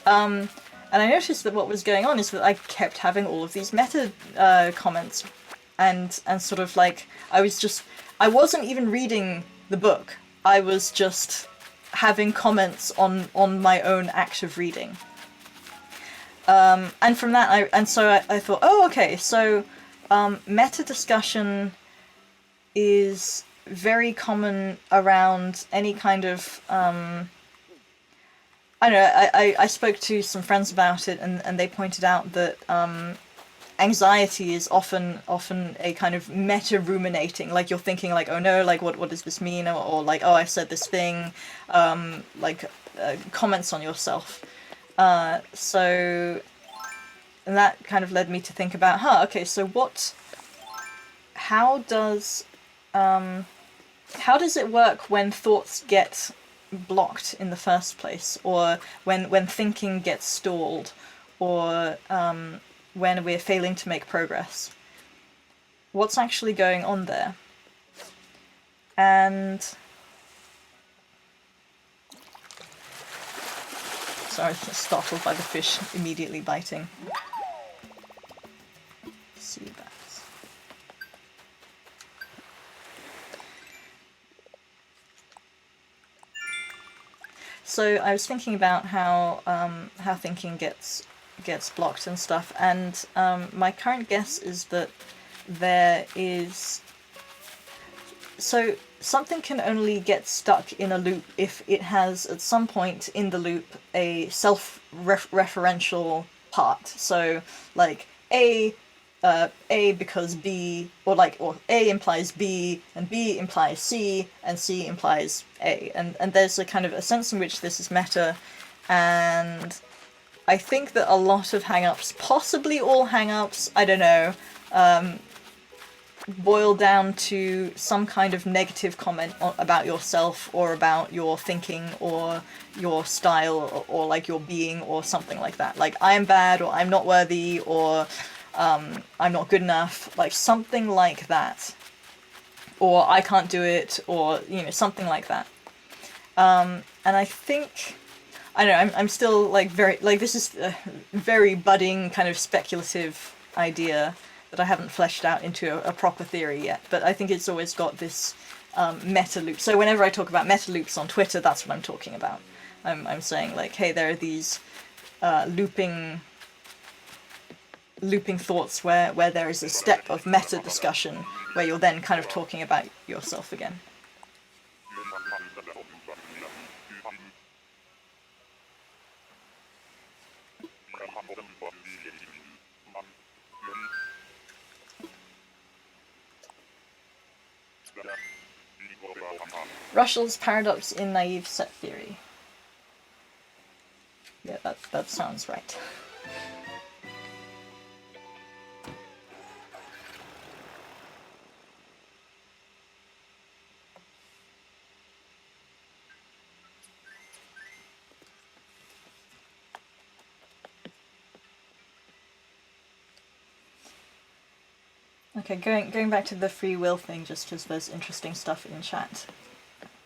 And I noticed that what was going on is that I kept having all of these meta comments and sort of like I wasn't even reading the book. I was just having comments on my own act of reading. And from that, I thought, oh, okay, so meta discussion is very common around any kind of I don't know. I spoke to some friends about it, and they pointed out that anxiety is often a kind of meta ruminating, like you're thinking like, oh no, like what does this mean, or like, oh, I said this thing, comments on yourself. So and that kind of led me to think about, okay, so how does it work when thoughts get blocked in the first place, or when thinking gets stalled, or when we're failing to make progress? What's actually going on there? And sorry, I was just startled by the fish immediately biting. Sea bass. So I was thinking about how thinking gets blocked and stuff, and my current guess is that there is, so something can only get stuck in a loop if it has at some point in the loop a self-referential part. So like A because B, or A implies B, and B implies C, and C implies A, and there's a kind of a sense in which this is meta, and I think that a lot of hang-ups, possibly all hang-ups, I don't know, boil down to some kind of negative comment about yourself, or about your thinking, or your style, or like your being, or something like that. Like, I am bad, or I'm not worthy, or I'm not good enough, like something like that. Or I can't do it, or, something like that. And I think, I don't know, I'm still like this is a very budding kind of speculative idea that I haven't fleshed out into a proper theory yet, but I think it's always got this meta loop. So whenever I talk about meta loops on Twitter, that's what I'm talking about. I'm saying like, hey, there are these looping thoughts where there is a step of meta discussion where you're then kind of talking about yourself again. Russell's paradox in naive set theory. Yeah, that sounds right. Okay, going back to the free will thing, just because there's interesting stuff in chat.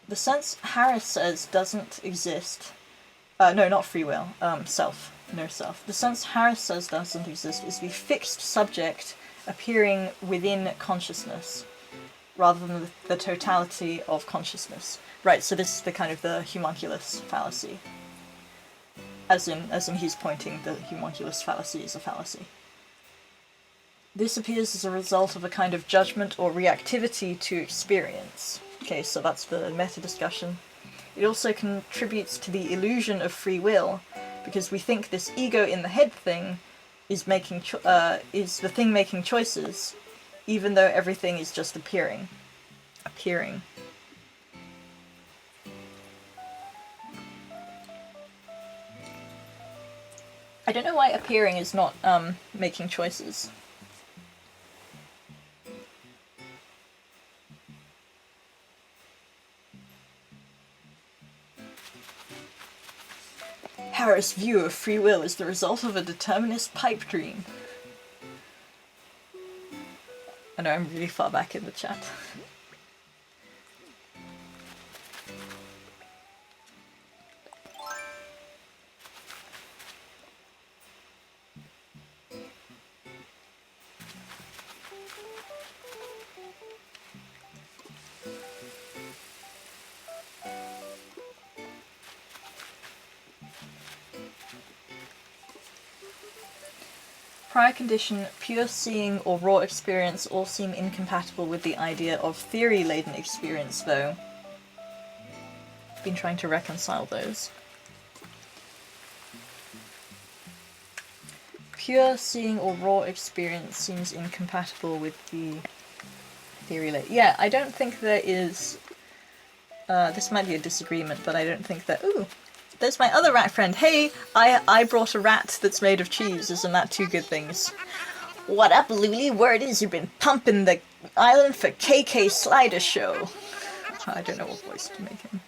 The sense Harris says doesn't exist. No, not free will. Self. No self. The sense Harris says doesn't exist is the fixed subject appearing within consciousness, rather than the totality of consciousness. Right, so this is the kind of the homunculus fallacy. As in he's pointing the homunculus fallacy is a fallacy. This appears as a result of a kind of judgment or reactivity to experience. Okay, so that's the meta discussion. It also contributes to the illusion of free will, because we think this ego in the head thing is is the thing making choices, even though everything is just appearing. I don't know why appearing is not making choices. Harris' view of free will is the result of a determinist pipe dream. I know I'm really far back in the chat. prior condition, pure seeing, or raw experience all seem incompatible with the idea of theory-laden experience, though. I've been trying to reconcile those. Pure seeing or raw experience seems incompatible with the theory-laden. Yeah, I don't think there is... this might be a disagreement, but I don't think that... Ooh! There's my other rat friend. Hey, I brought a rat that's made of cheese. Isn't that two good things? What up, Luli? Word is you've been pumping the island for KK Slider Show. I don't know what voice to make him.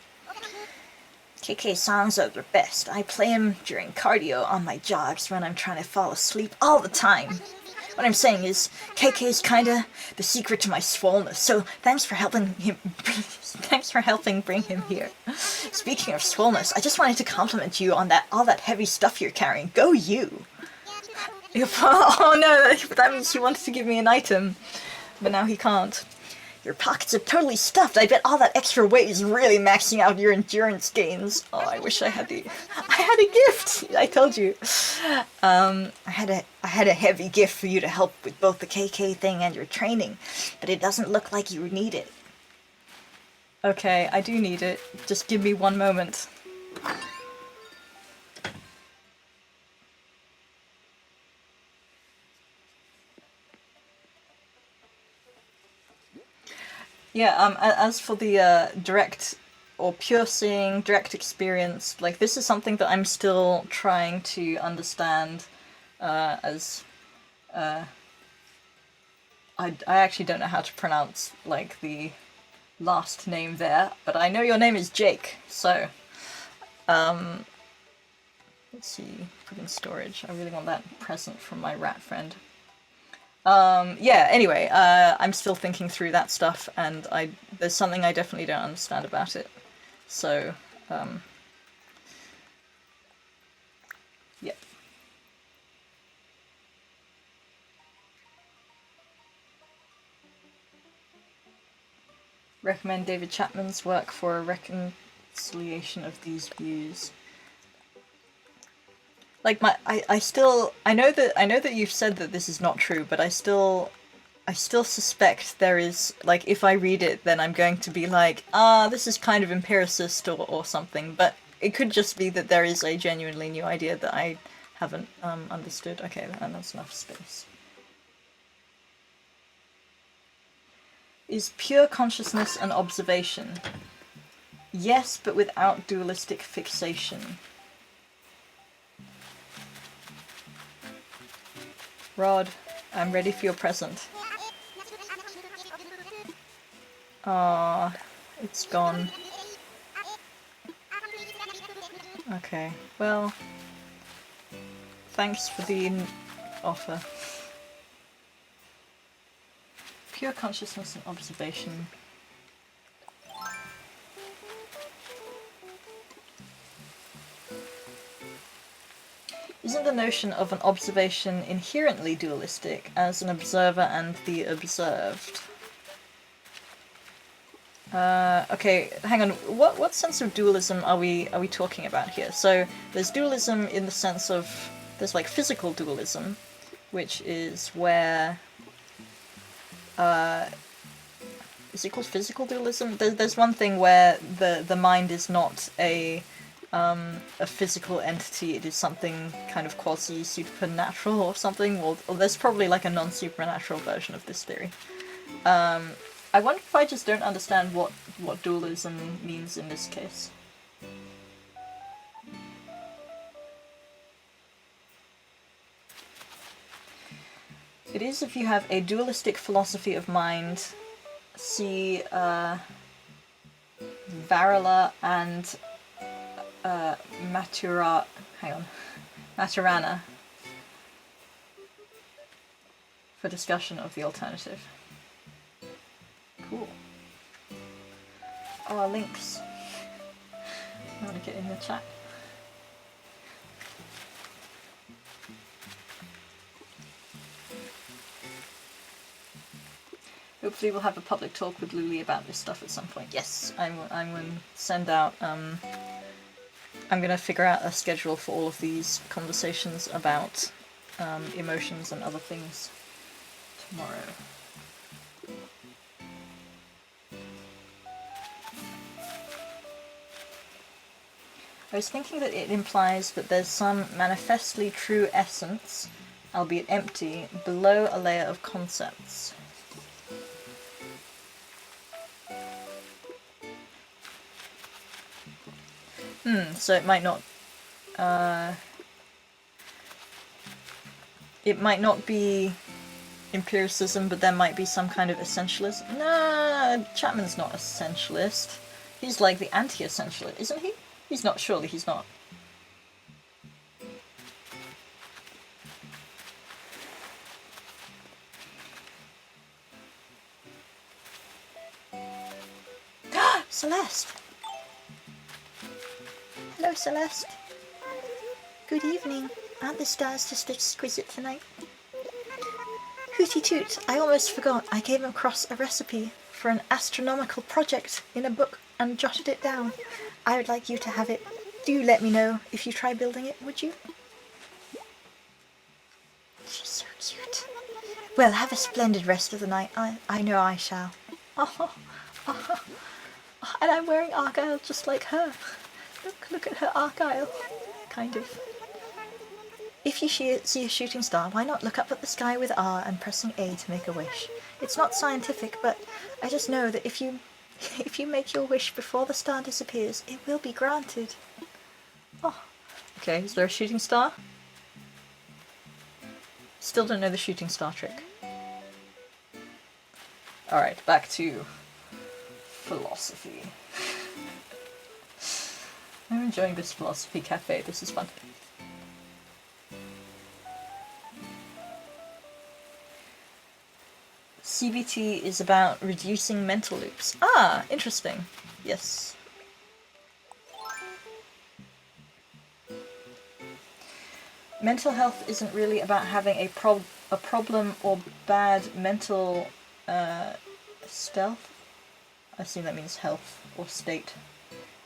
KK songs are the best. I play him during cardio on my jogs when I'm trying to fall asleep all the time. What I'm saying is, KK's kinda the secret to my swollenness, so thanks for helping bring him here. Speaking of swollenness, I just wanted to compliment you on all that heavy stuff you're carrying. Go you! Oh no, that means he wanted to give me an item, but now he can't. Your pockets are totally stuffed. I bet all that extra weight is really maxing out your endurance gains. Oh, I wish I had a gift. I told you. I had a heavy gift for you to help with both the KK thing and your training, but it doesn't look like you need it. Okay, I do need it. Just give me one moment. Yeah, as for the direct or pure seeing, direct experience, like this is something that I'm still trying to understand as I actually don't know how to pronounce like the last name there, but I know your name is Jake, so let's see, put in storage. I really want that present from my rat friend. Yeah, anyway, I'm still thinking through that stuff, and there's something I definitely don't understand about it. So, yeah. Recommend David Chapman's work for a reconciliation of these views. Like I know that you've said that this is not true, but I still suspect there is, like, if I read it, then I'm going to be like, this is kind of empiricist or something, but it could just be that there is a genuinely new idea that I haven't understood. Okay, and that's enough space. Is pure consciousness an observation? Yes, but without dualistic fixation. Rod, I'm ready for your present. Ah, it's gone. Okay, well, thanks for the offer. Pure consciousness and observation. Isn't the notion of an observation inherently dualistic as an observer and the observed? Okay, hang on. What sense of dualism are we talking about here? So there's dualism in the sense of there's like physical dualism, which is where is it called physical dualism? There's one thing where the mind is not a physical entity, it is something kind of quasi-supernatural or something, or there's probably like a non-supernatural version of this theory. I wonder if I just don't understand what dualism means in this case. It is if you have a dualistic philosophy of mind, see Varela and Maturana for discussion of the alternative. Cool. Oh, links. I want to get in the chat. Hopefully we'll have a public talk with Luli about this stuff at some point. Yes, I'm going to send out, I'm going to figure out a schedule for all of these conversations about emotions and other things tomorrow. I was thinking that it implies that there's some manifestly true essence, albeit empty, below a layer of concepts. So it might not be empiricism, but there might be some kind of essentialist. Nah, Chapman's not essentialist. He's like the anti-essentialist, isn't he? He's not, surely he's not. Celeste! Hello, Celeste. Good evening. Aren't the stars just exquisite tonight? Hooty toot, I almost forgot. I came across a recipe for an astronomical project in a book and jotted it down. I would like you to have it. Do let me know if you try building it, would you? She's so cute. Well, have a splendid rest of the night. I know I shall. Oh, and I'm wearing argyle just like her. Look at her argyle. Kind of. If you see a shooting star, why not look up at the sky with R and pressing A to make a wish? It's not scientific, but I just know that if you make your wish before the star disappears, it will be granted. Oh. Okay, is there a shooting star? Still don't know the shooting star trick. Alright, back to philosophy. I'm enjoying this philosophy cafe, this is fun. CBT is about reducing mental loops. Ah, interesting. Yes. Mental health isn't really about having a problem or bad mental stealth. I assume that means health or state.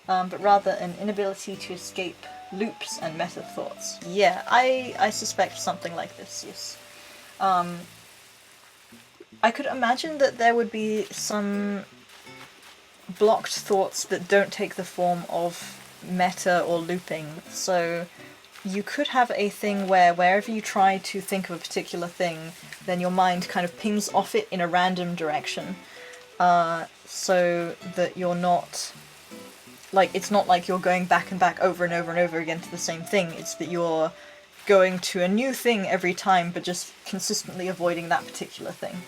But rather an inability to escape loops and meta thoughts. Yeah, I suspect something like this, yes. I could imagine that there would be some blocked thoughts that don't take the form of meta or looping. So you could have a thing where wherever you try to think of a particular thing, then your mind kind of pings off it in a random direction. So that you're not... Like, it's not like you're going back and back over and over and over again to the same thing. It's that you're going to a new thing every time, but just consistently avoiding that particular thing.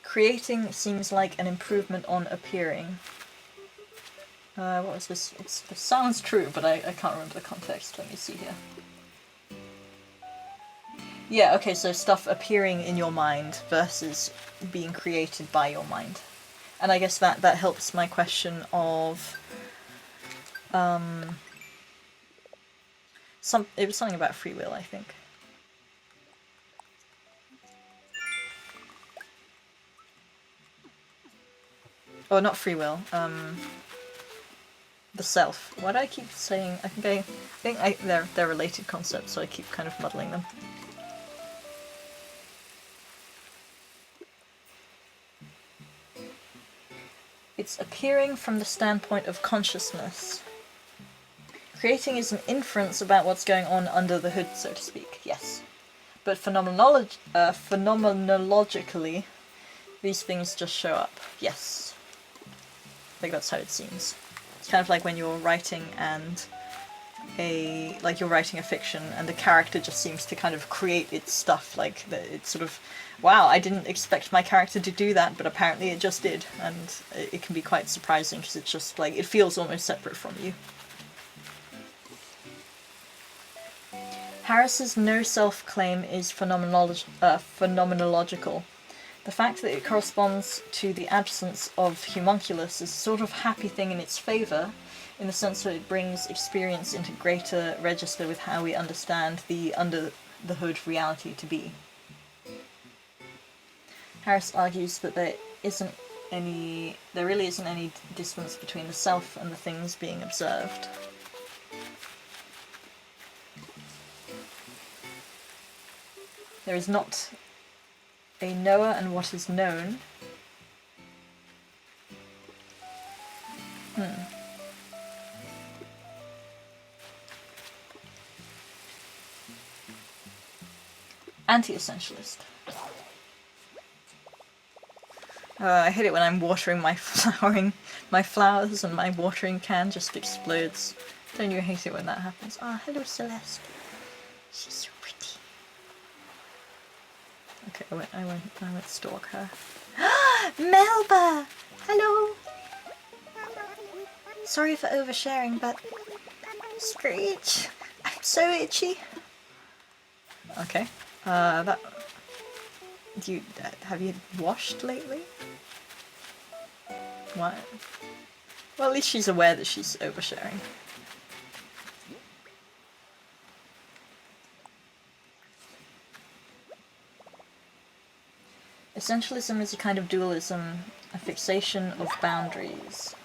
Creating seems like an improvement on appearing. What was this? It sounds true, but I can't remember the context. Let me see here. Yeah, okay, so stuff appearing in your mind versus being created by your mind. And I guess that helps my question of... it was something about free will, I think. Oh, not free will. The self. Why do I keep saying... I think they're related concepts, so I keep kind of muddling them. It's appearing from the standpoint of consciousness. Creating is an inference about what's going on under the hood, so to speak, yes. But phenomenologically, these things just show up, yes. I think that's how it seems. It's kind of like when you're writing you're writing a fiction and the character just seems to kind of create its stuff, like it's sort of, wow, I didn't expect my character to do that, but apparently it just did, and it can be quite surprising because it's just like, it feels almost separate from you. Harris's no-self claim is phenomenological. The fact that it corresponds to the absence of homunculus is a sort of happy thing in its favour, in the sense that it brings experience into greater register with how we understand the under-the-hood reality to be. Harris argues that there isn't there really isn't any distance between the self and the things being observed. There is not a knower and what is known. Anti-essentialist. I hate it when I'm watering my flowers and my watering can just explodes. Don't you hate it when that happens? Oh, hello Celeste. She's so pretty. Okay, I won't stalk her. Melba! Hello! Sorry for oversharing, but Screech! I'm so itchy. Okay. Have you washed lately? What? Well, at least she's aware that she's oversharing. Essentialism is a kind of dualism, a fixation of boundaries.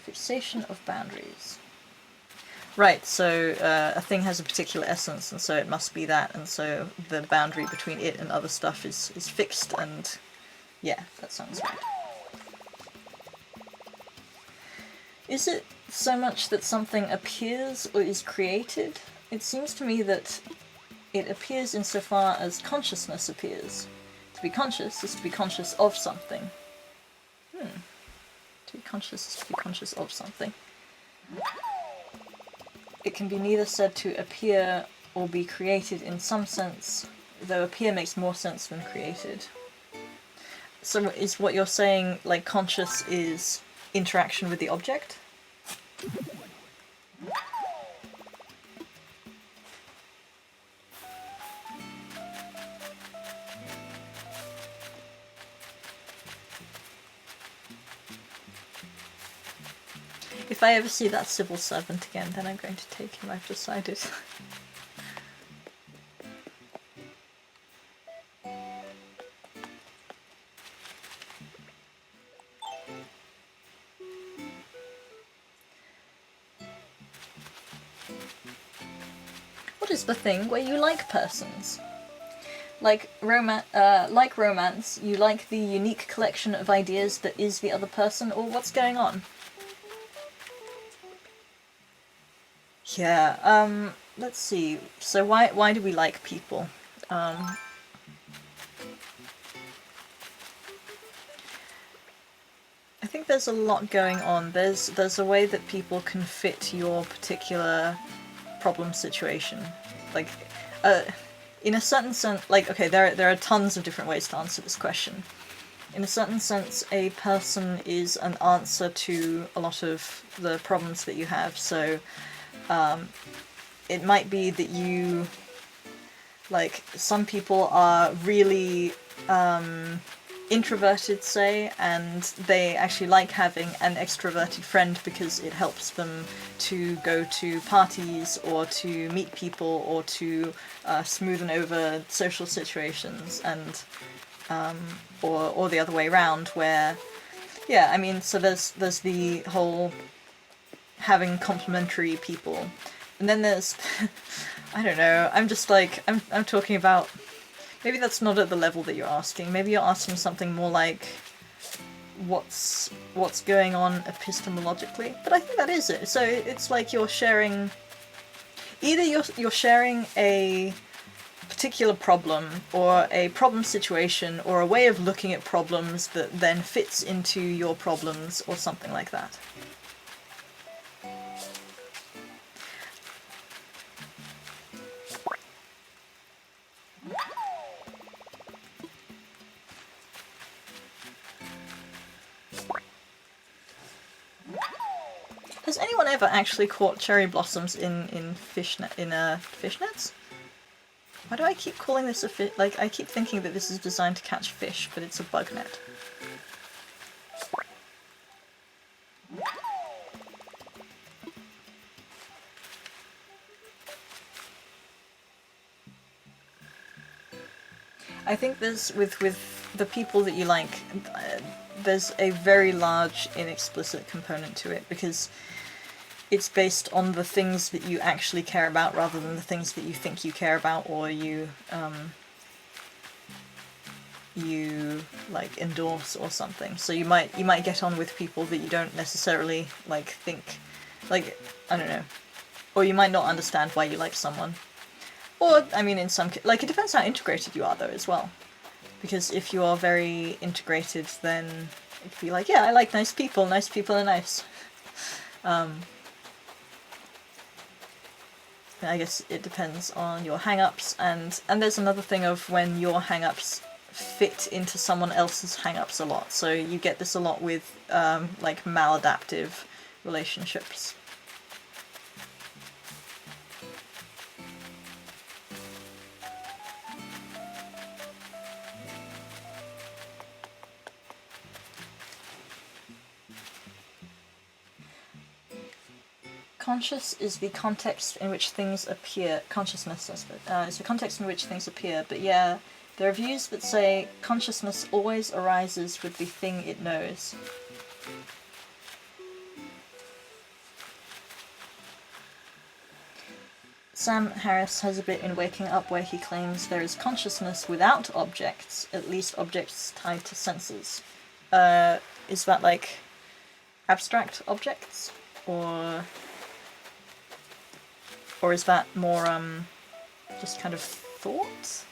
Fixation of boundaries. Right, so a thing has a particular essence, and so it must be that, and so the boundary between it and other stuff is fixed, and yeah, that sounds right. Is it so much that something appears or is created? It seems to me that it appears insofar as consciousness appears. To be conscious is to be conscious of something. To be conscious is to be conscious of something. It can be neither said to appear or be created in some sense, though appear makes more sense than created. So is what you're saying, like, conscious is interaction with the object? If I ever see that civil servant again, then I'm going to take him, I've decided. What is the thing where you like persons? Like romance, you like the unique collection of ideas that is the other person, or what's going on? Yeah, let's see. So why do we like people? I think there's a lot going on. There's a way that people can fit your particular problem situation. Like, in a certain sense, like, okay, there are tons of different ways to answer this question. In a certain sense, a person is an answer to a lot of the problems that you have. So, it might be that you, like, some people are really introverted, say, and they actually like having an extroverted friend because it helps them to go to parties or to meet people or to smoothen over social situations, and or the other way around, where, yeah, I mean, so there's the whole having complementary people, and then there's I don't know, I'm just like, I'm talking about, maybe that's not at the level that you're asking. Maybe you're asking something more like what's going on epistemologically. But I think that is it. So it's like you're sharing, either you're sharing a particular problem or a problem situation or a way of looking at problems that then fits into your problems or something like that. Has anyone ever actually caught cherry blossoms in fishnets? Why do I keep calling this a fish? Like, I keep thinking that this is designed to catch fish, but it's a bug net. I think there's with the people that you like, there's a very large inexplicit component to it, because it's based on the things that you actually care about rather than the things that you think you care about, or you like endorse or something. So you might get on with people that you don't necessarily like think, like, I don't know, or you might not understand why you like someone. Or, I mean, in some, like, it depends how integrated you are though as well. Because if you are very integrated, then it could be like, yeah, I like nice people are nice. I guess it depends on your hang-ups, and there's another thing of when your hang-ups fit into someone else's hang-ups a lot. So you get this a lot with like maladaptive relationships. Conscious is the context in which things appear. Consciousness, I suppose, is the context in which things appear. But yeah, there are views that say consciousness always arises with the thing it knows. Sam Harris has a bit in Waking Up where he claims there is consciousness without objects, at least objects tied to senses. Is that like abstract objects, or is that more just kind of thought?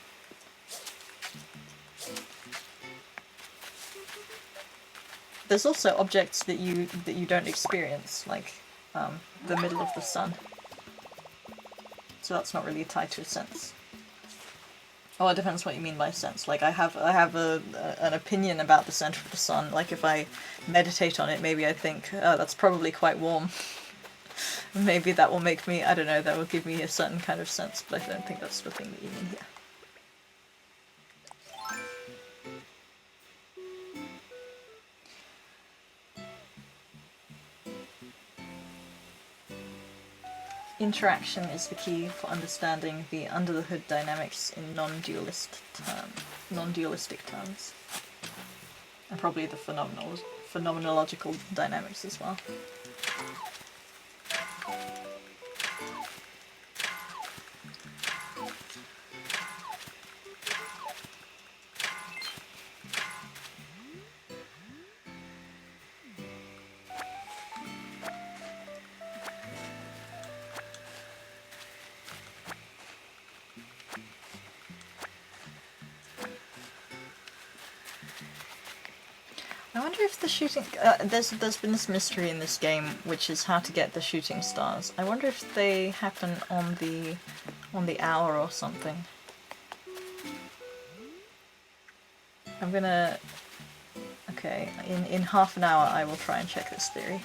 There's also objects that you don't experience, like the middle of the sun. So that's not really tied to a sense. Oh, it depends what you mean by sense. Like I have an opinion about the center of the sun. Like if I meditate on it, maybe I think, oh, that's probably quite warm. Maybe that will make me, I don't know, that will give me a certain kind of sense, but I don't think that's the thing that you mean here. Interaction is the key for understanding the under-the-hood dynamics in non-dualistic terms. And probably the phenomenological dynamics as well. I wonder if the shooting... there's been this mystery in this game, which is how to get the shooting stars. I wonder if they happen on the hour or something. I'm gonna... Okay, in half an hour I will try and check this theory.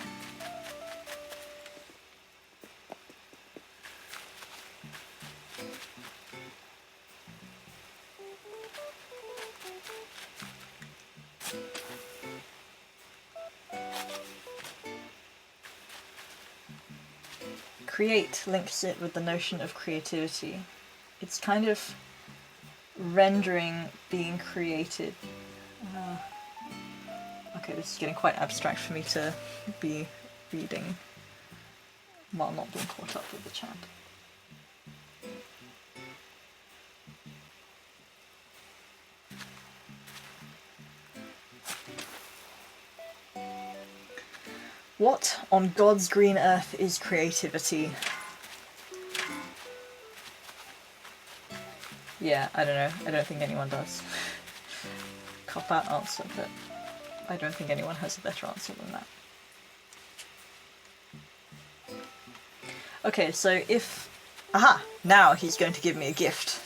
Create links it with the notion of creativity. It's kind of rendering being created. Okay, this is getting quite abstract for me to be reading while not being caught up with the chat. What on God's green earth is creativity? Yeah, I don't know. I don't think anyone does. Cop-out answer, but I don't think anyone has a better answer than that. Okay, so if... Aha! Now he's going to give me a gift.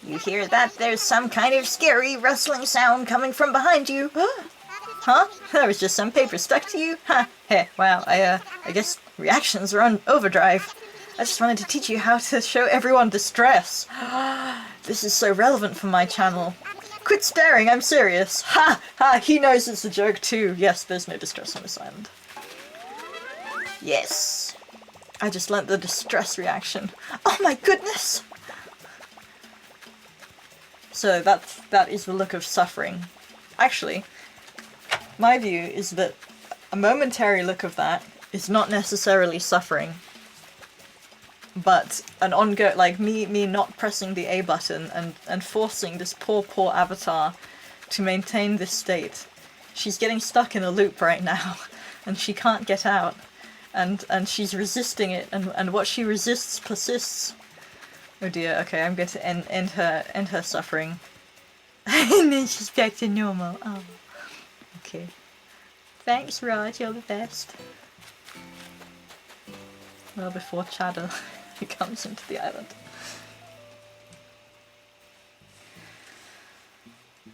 You hear that? There's some kind of scary rustling sound coming from behind you. Huh? There was just some paper stuck to you? Huh. Hey, wow, I guess reactions are on overdrive. I just wanted to teach you how to show everyone distress. This is so relevant for my channel. Quit staring, I'm serious. Ha! Ha! He knows it's a joke too. Yes, there's no distress on this island. Yes. I just learnt the distress reaction. Oh my goodness! So that is the look of suffering. Actually, my view is that a momentary look of that is not necessarily suffering, but an ongoing, like me not pressing the A button and forcing this poor avatar to maintain this state. She's getting stuck in a loop right now, and she can't get out, and she's resisting it, and what she resists persists. Oh dear. Okay, I'm going to end her suffering, and then she's back to normal. Oh, okay. Thanks, Raj. You're the best. Well, before Chadder comes into the island.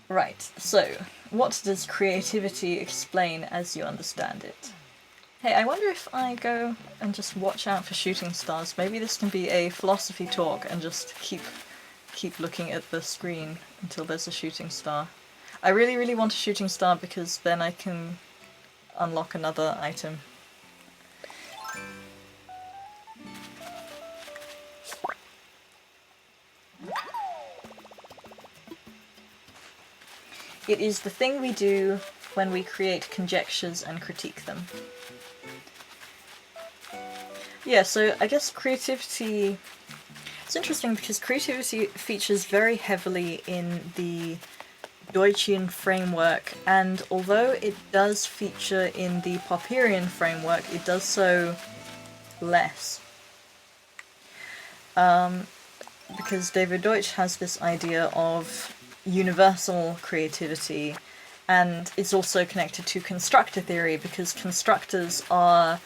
Right, so, what does creativity explain as you understand it? Hey, I wonder if I go and just watch out for shooting stars. Maybe this can be a philosophy talk and just keep looking at the screen until there's a shooting star. I really want a shooting star because then I can unlock another item. It is the thing we do when we create conjectures and critique them. Yeah, so I guess creativity... It's interesting because creativity features very heavily in the Deutschian framework, and although it does feature in the Popperian framework, it does so less. Because David Deutsch has this idea of universal creativity, and it's also connected to constructor theory, because constructors are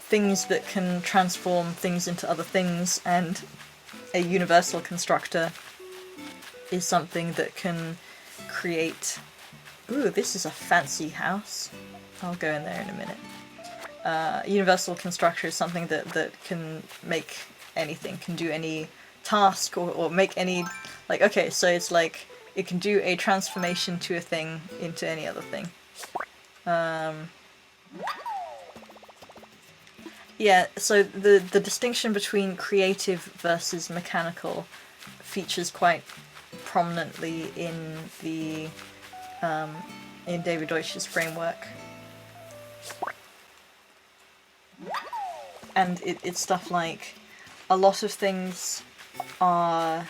things that can transform things into other things, and a universal constructor is something that can create... Ooh, this is a fancy house. I'll go in there in a minute. Universal constructor is something that can make anything, can do any task, or make any... Like, okay, so it's like, it can do a transformation to a thing into any other thing. Yeah, so the distinction between creative versus mechanical features quite prominently in the in David Deutsch's framework. And it's stuff like a lot of things are...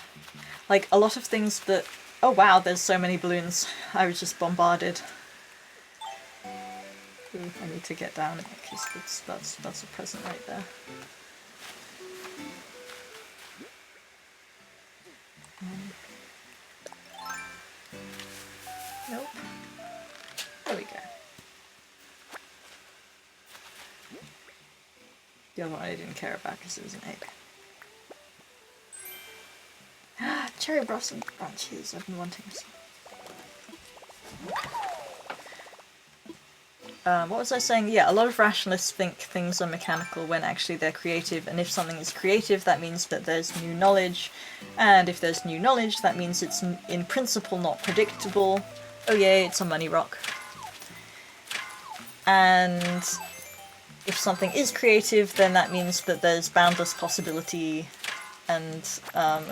Like, a lot of things that... Oh wow, there's so many balloons. I was just bombarded. Ooh, I need to get down because that's a present right there. Nope. There we go. The other one I didn't care about because it was an egg. Cherry blossom branches, I've been wanting some. What was I saying? Yeah, a lot of rationalists think things are mechanical when actually they're creative, and if something is creative, that means that there's new knowledge, and if there's new knowledge, that means it's in principle not predictable. Oh yay, it's a money rock. And if something is creative, then that means that there's boundless possibility, and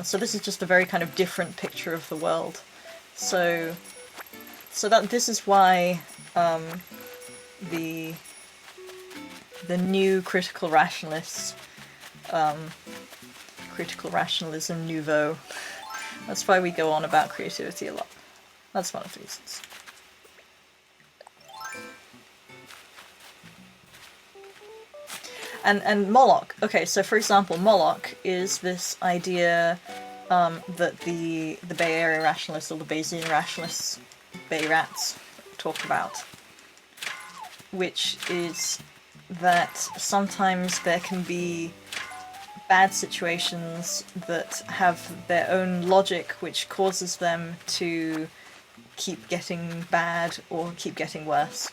so this is just a very kind of different picture of the world. So that this is why the new critical rationalists, critical rationalism nouveau, that's why we go on about creativity a lot. That's one of the reasons. And Moloch. Okay, so for example, Moloch is this idea that the Bay Area rationalists, or the Bayesian rationalists, Bay Rats, talk about, which is that sometimes there can be bad situations that have their own logic which causes them to keep getting bad or keep getting worse,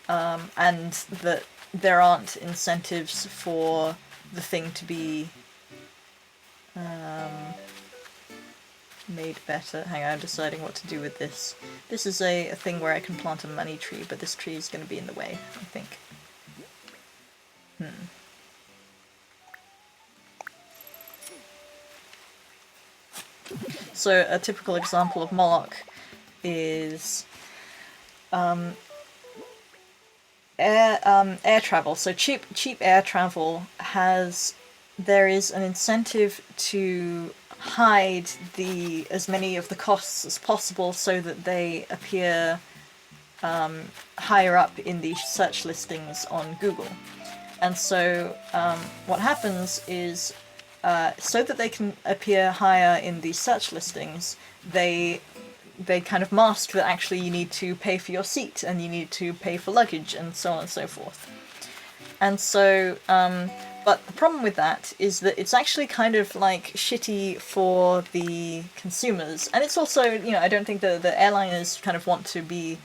and that there aren't incentives for the thing to be made better. Hang on, I'm deciding what to do with this. This is a thing where I can plant a money tree, but this tree is going to be in the way, I think. So a typical example of Moloch is air travel. So cheap air travel there is an incentive to hide as many of the costs as possible so that they appear higher up in the search listings on Google. And so what happens is, so that they can appear higher in the search listings, they kind of mask that actually you need to pay for your seat and you need to pay for luggage and so on and so forth. And so, but the problem with that is that it's actually kind of like shitty for the consumers. And it's also, you know, I don't think the airliners kind of want to be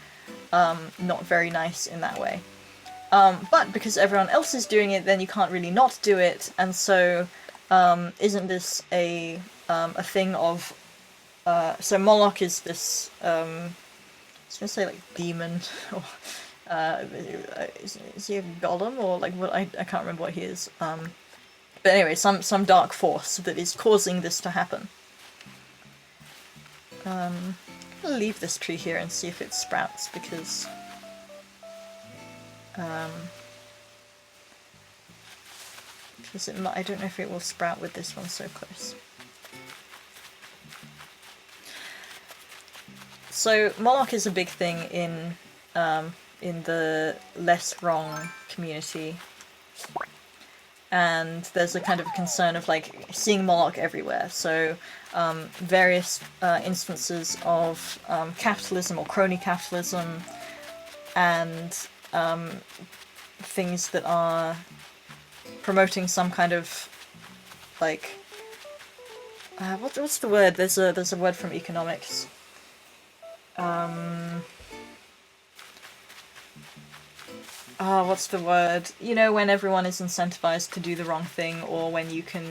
not very nice in that way. But because everyone else is doing it, then you can't really not do it. And so, isn't this a thing of... so Moloch is this, I was going to say like demon, or is he a golem, or like what, I can't remember what he is. But anyway, some dark force that is causing this to happen. I'm going to leave this tree here and see if it sprouts, because I don't know if it will sprout with this one so close. So Moloch is a big thing in the less wrong community, and there's a kind of concern of like seeing Moloch everywhere. So various instances of capitalism or crony capitalism, and things that are promoting some kind of like what's the word? There's a word from economics. What's the word? You know, when everyone is incentivized to do the wrong thing, or when you can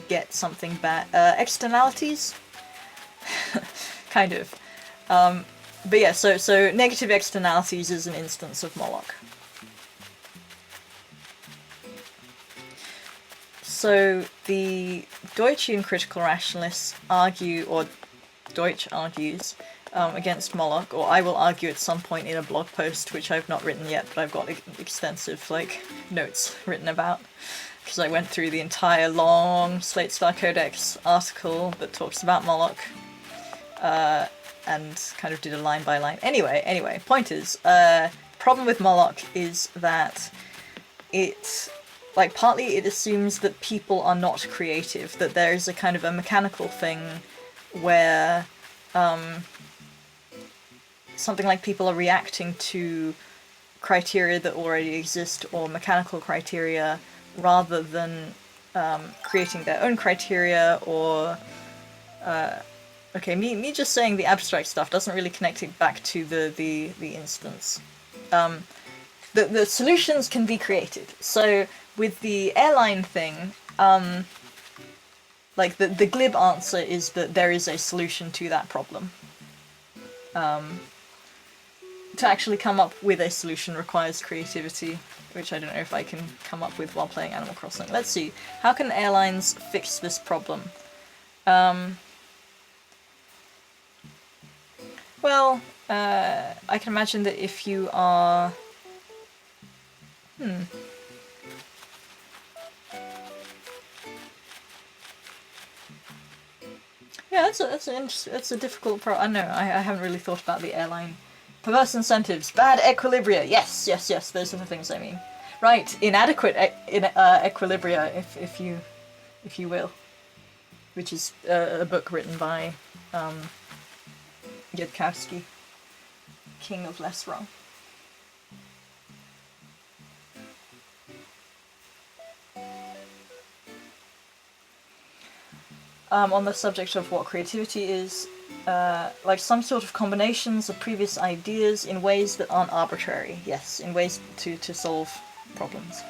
get something bad. Externalities? Kind of. But yeah, so negative externalities is an instance of Moloch. So the Deutschian critical rationalists argue, or Deutsch argues, against Moloch, or I will argue at some point in a blog post, which I've not written yet, but I've got extensive like notes written about, because I went through the entire long Slate Star Codex article that talks about Moloch, and kind of did a line by line. Anyway, point is, problem with Moloch is that partly it assumes that people are not creative, that there is a kind of a mechanical thing where something like people are reacting to criteria that already exist, or mechanical criteria, rather than creating their own criteria, or okay, me just saying the abstract stuff doesn't really connect it back to the instance. The solutions can be created. So with the airline thing, like the glib answer is that there is a solution to that problem. To actually come up with a solution requires creativity, which I don't know if I can come up with while playing Animal Crossing. Let's see. How can airlines fix this problem? Well, I can imagine that if you are... Yeah, that's a difficult I don't know. I haven't really thought about the airline. Perverse incentives, bad equilibria. Yes. Those are the things I mean. Right, inadequate equilibria, if you will, which is a book written by Yudkowsky, King of Less Wrong. On the subject of what creativity is, like some sort of combinations of previous ideas in ways that aren't arbitrary. Yes, in ways to solve problems.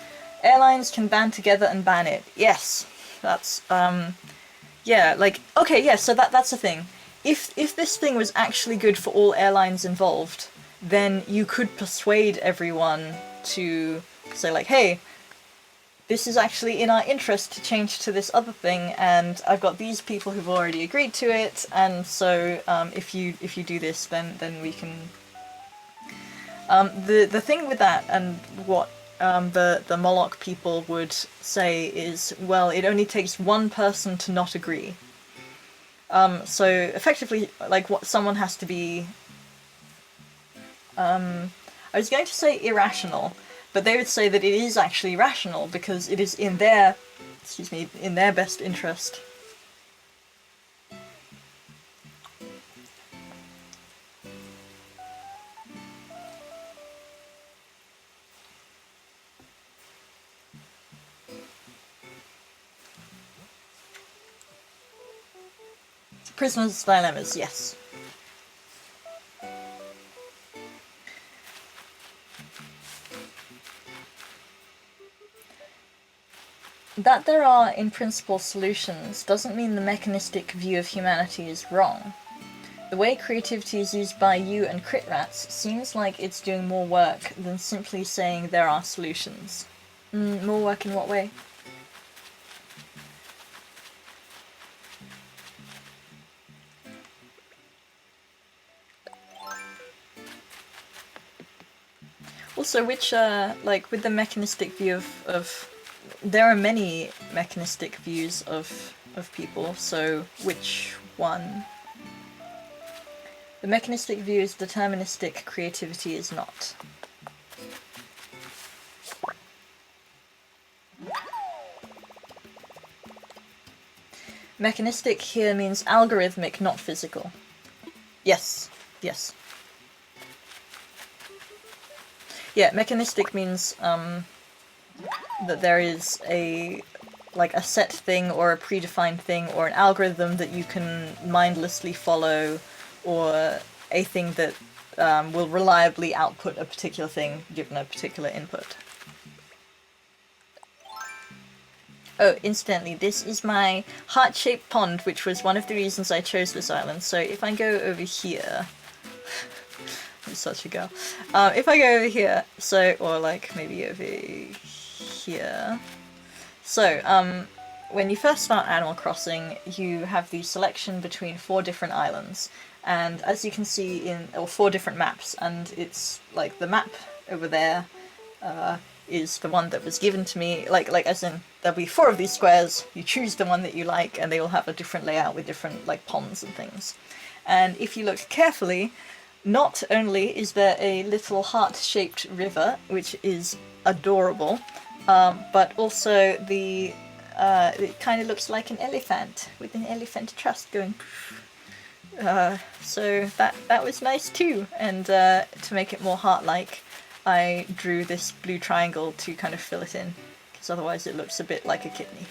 Airlines can band together and ban it. Yes, that's, yeah, like, okay, yeah, so that's the thing. If this thing was actually good for all airlines involved, then you could persuade everyone to say, like, hey, this is actually in our interest to change to this other thing, and I've got these people who've already agreed to it, and so if you do this, then we can. The thing with that, and what the Moloch people would say is, well, it only takes one person to not agree. So effectively, like, what someone has to be. I was going to say irrational, but they would say that it is actually rational because it is in their, in their best interest. Prisoner's dilemmas, yes. That there are, in principle, solutions doesn't mean the mechanistic view of humanity is wrong. The way creativity is used by you and crit rats seems like it's doing more work than simply saying there are solutions. More work in what way? Also, which, like, with the mechanistic view of there are many mechanistic views of people, so which one? The mechanistic view is deterministic, creativity is not. Mechanistic here means algorithmic, not physical. Yes, yes. Yeah, mechanistic means that there is a set thing or a predefined thing or an algorithm that you can mindlessly follow, or a thing that will reliably output a particular thing given a particular input. Oh, incidentally, this is my heart-shaped pond, which was one of the reasons I chose this island. So if I go over here... I'm such a girl. If I go over here, so, or like maybe over here... So, when you first start Animal Crossing, you have the selection between 4 different islands. And as you can see or 4 different maps, and it's like the map over there is the one that was given to me, like as in there'll be 4 of these squares, you choose the one that you like, and they all have a different layout with different like ponds and things. And if you look carefully, not only is there a little heart-shaped river, which is adorable, but also it kind of looks like an elephant with an elephant tusk going. So that was nice too, and to make it more heart-like, I drew this blue triangle to kind of fill it in, because otherwise it looks a bit like a kidney.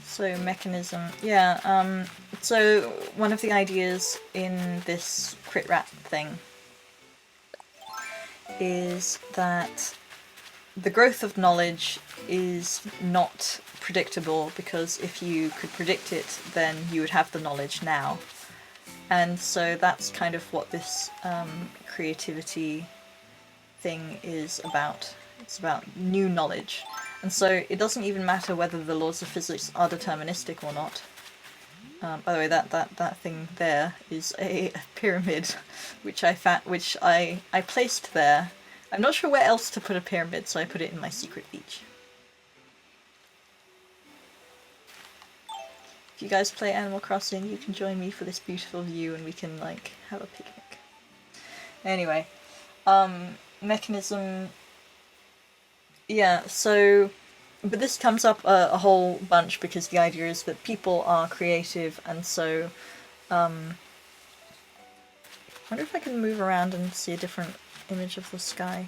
So mechanism, yeah, so one of the ideas in this crit rat thing is that the growth of knowledge is not predictable, because if you could predict it, then you would have the knowledge now. And so that's kind of what this creativity thing is about. It's about new knowledge. And so it doesn't even matter whether the laws of physics are deterministic or not. By the way, that thing there is a pyramid, which I placed there. I'm not sure where else to put a pyramid, so I put it in my secret beach. If you guys play Animal Crossing, you can join me for this beautiful view, and we can like have a picnic. Anyway, mechanism. Yeah, so, but this comes up a whole bunch because the idea is that people are creative, and so, I wonder if I can move around and see a different image of the sky.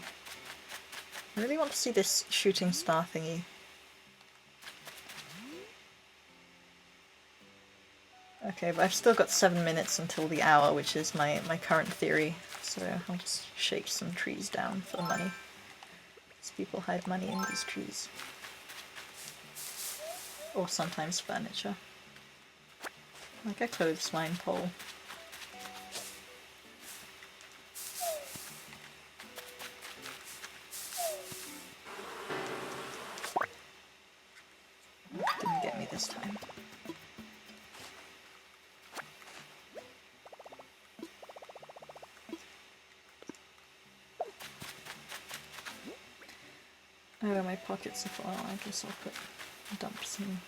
I really want to see this shooting star thingy. Okay, but I've still got 7 minutes until the hour, which is my current theory, so I'll just shake some trees down for the money. These people hide money in these trees. Or sometimes furniture. Like a clothesline pole. Didn't get me this time. Oh, my pockets are full. I guess I'll dump some.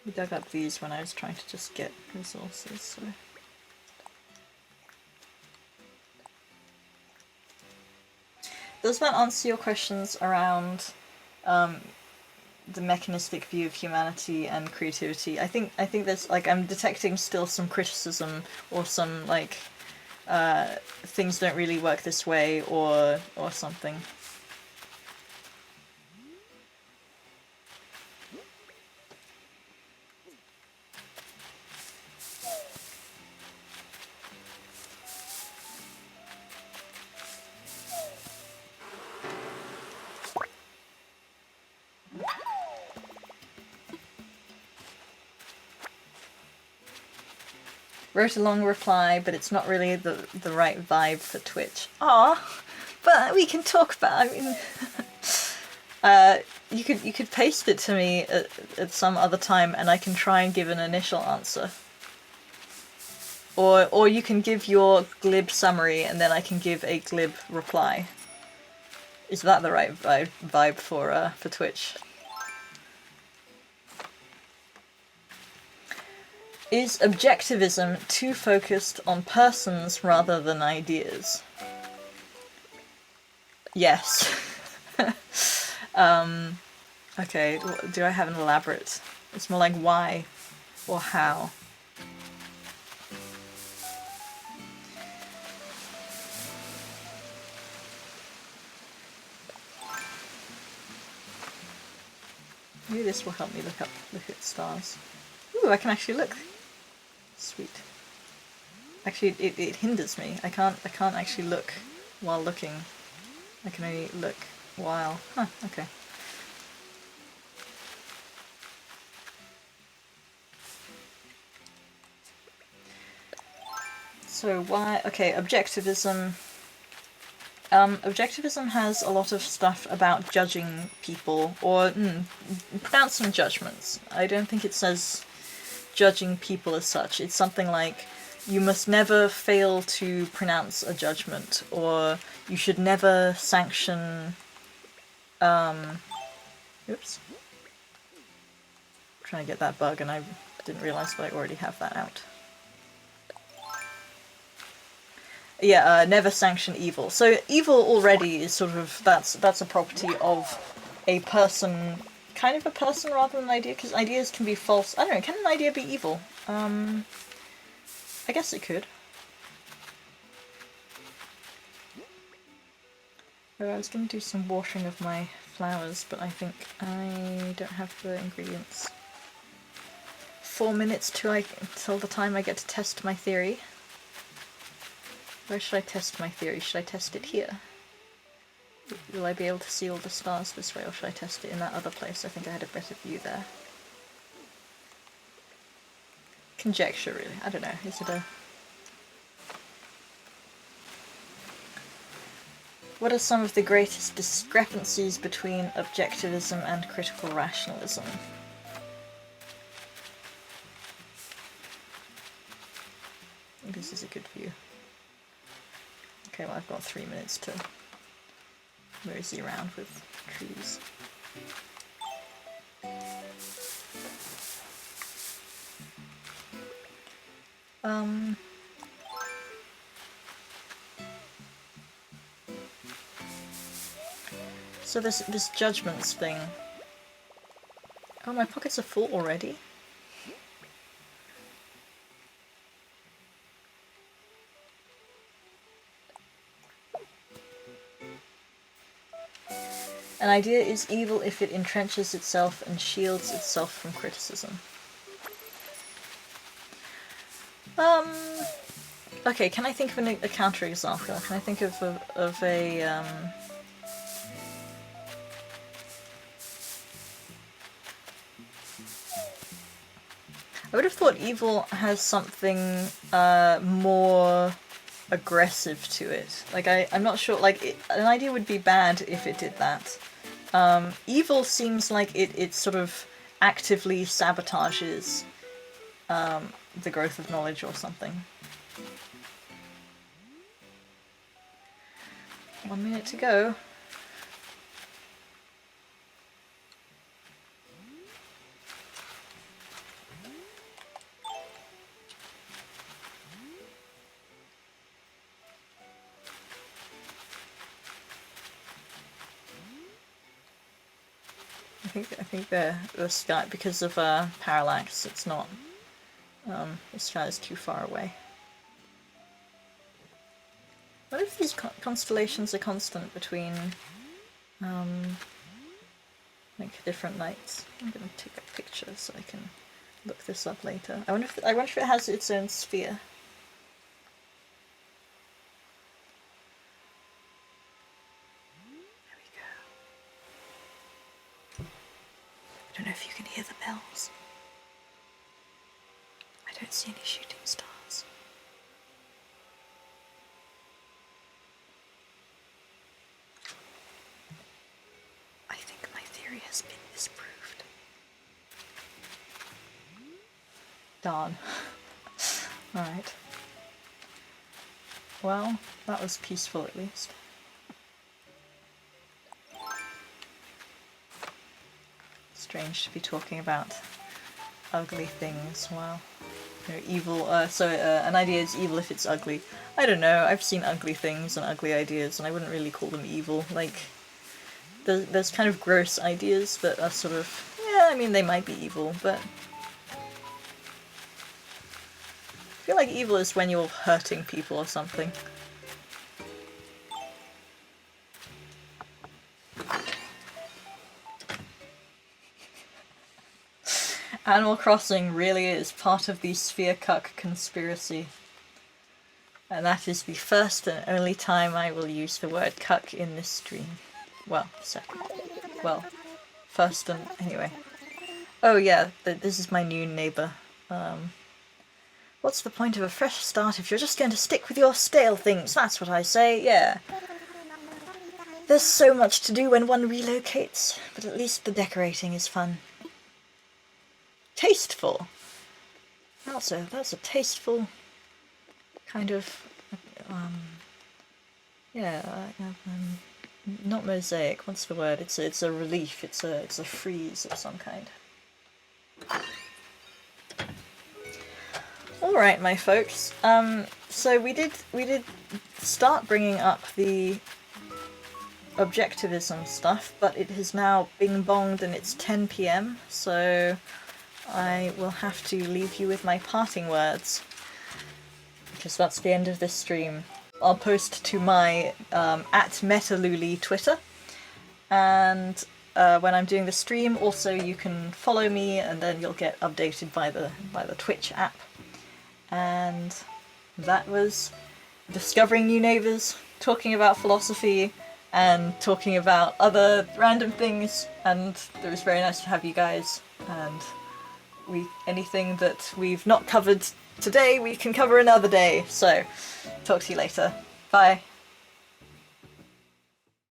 We dug up these when I was trying to just get resources, so. Does that answer your questions around the mechanistic view of humanity and creativity? I think there's, like, I'm detecting still some criticism or some, like, things don't really work this way or something. Wrote a long reply, but it's not really the right vibe for Twitch. Ah, but we can talk about. I mean, you could paste it to me at some other time, and I can try and give an initial answer. Or you can give your glib summary, and then I can give a glib reply. Is that the right vibe for Twitch? Is objectivism too focused on persons rather than ideas? Yes. Okay, do I have an elaborate? It's more like why or how. Maybe this will help me look at stars. Ooh, I can actually look. Sweet. Actually, it hinders me. I can't actually look while looking. I can only look while. Huh, okay. So why? Okay, objectivism. Objectivism has a lot of stuff about judging people or pronouncing judgments. I don't think it says judging people as such. It's something like you must never fail to pronounce a judgment, or you should never sanction. Oops. I'm trying to get that bug, and I didn't realize that I already have that out. Yeah, never sanction evil. So evil already is sort of that's a property of a person. Kind of a person rather than an idea, because ideas can be false. I don't know, can an idea be evil? I guess it could. Oh, I was going to do some watering of my flowers, but I think I don't have the ingredients. 4 minutes till the time I get to test my theory. Where should I test my theory? Should I test it here? Will I be able to see all the stars this way, or should I test it in that other place? I think I had a better view there. Conjecture, really. I don't know. Is it a... What are some of the greatest discrepancies between objectivism and critical rationalism? This is a good view. Okay, well, I've got 3 minutes to mosey around with trees. So this judgments thing. Oh, my pockets are full already? An idea is evil if it entrenches itself and shields itself from criticism. Okay, can I think of a counterexample? Can I think of a I would have thought evil has something more aggressive to it. Like, I'm not sure, like, an idea would be bad if it did that. Evil seems like it sort of actively sabotages the growth of knowledge or something. 1 minute to go. I think the sky, because of parallax, it's not. The sky is too far away. What if these constellations are constant between, like, different nights? I'm gonna take a picture so I can look this up later. I wonder if it has its own sphere. There we go. I don't know if you can hear the bells. I don't see any shooting stars. I think my theory has been disproved. Darn. Alright. Well, that was peaceful at least. Strange to be talking about ugly things while, you know, evil. An idea is evil if it's ugly. I don't know, I've seen ugly things and ugly ideas, and I wouldn't really call them evil. Like, there's kind of gross ideas that are sort of, yeah, I mean, they might be evil, but I feel like evil is when you're hurting people or something. Animal Crossing really is part of the Sphere Cuck conspiracy. And that is the first and only time I will use the word cuck in this stream. Well, second. Well, first and... anyway. Oh yeah, this is my new neighbour. What's the point of a fresh start if you're just going to stick with your stale things? That's what I say, yeah. There's so much to do when one relocates, but at least the decorating is fun. Tasteful! That's a tasteful kind of... not mosaic, what's the word? It's a relief, it's a frieze of some kind. Alright, my folks, so we did start bringing up the objectivism stuff, but it has now bing-bonged and it's 10 PM, so I will have to leave you with my parting words, because that's the end of this stream. I'll post to my @metaluli Twitter, and when I'm doing the stream, also you can follow me, and then you'll get updated by the Twitch app. And that was discovering new neighbours, talking about philosophy, and talking about other random things, and it was very nice to have you guys, and anything that we've not covered today we can cover another day, so talk to you later. Bye.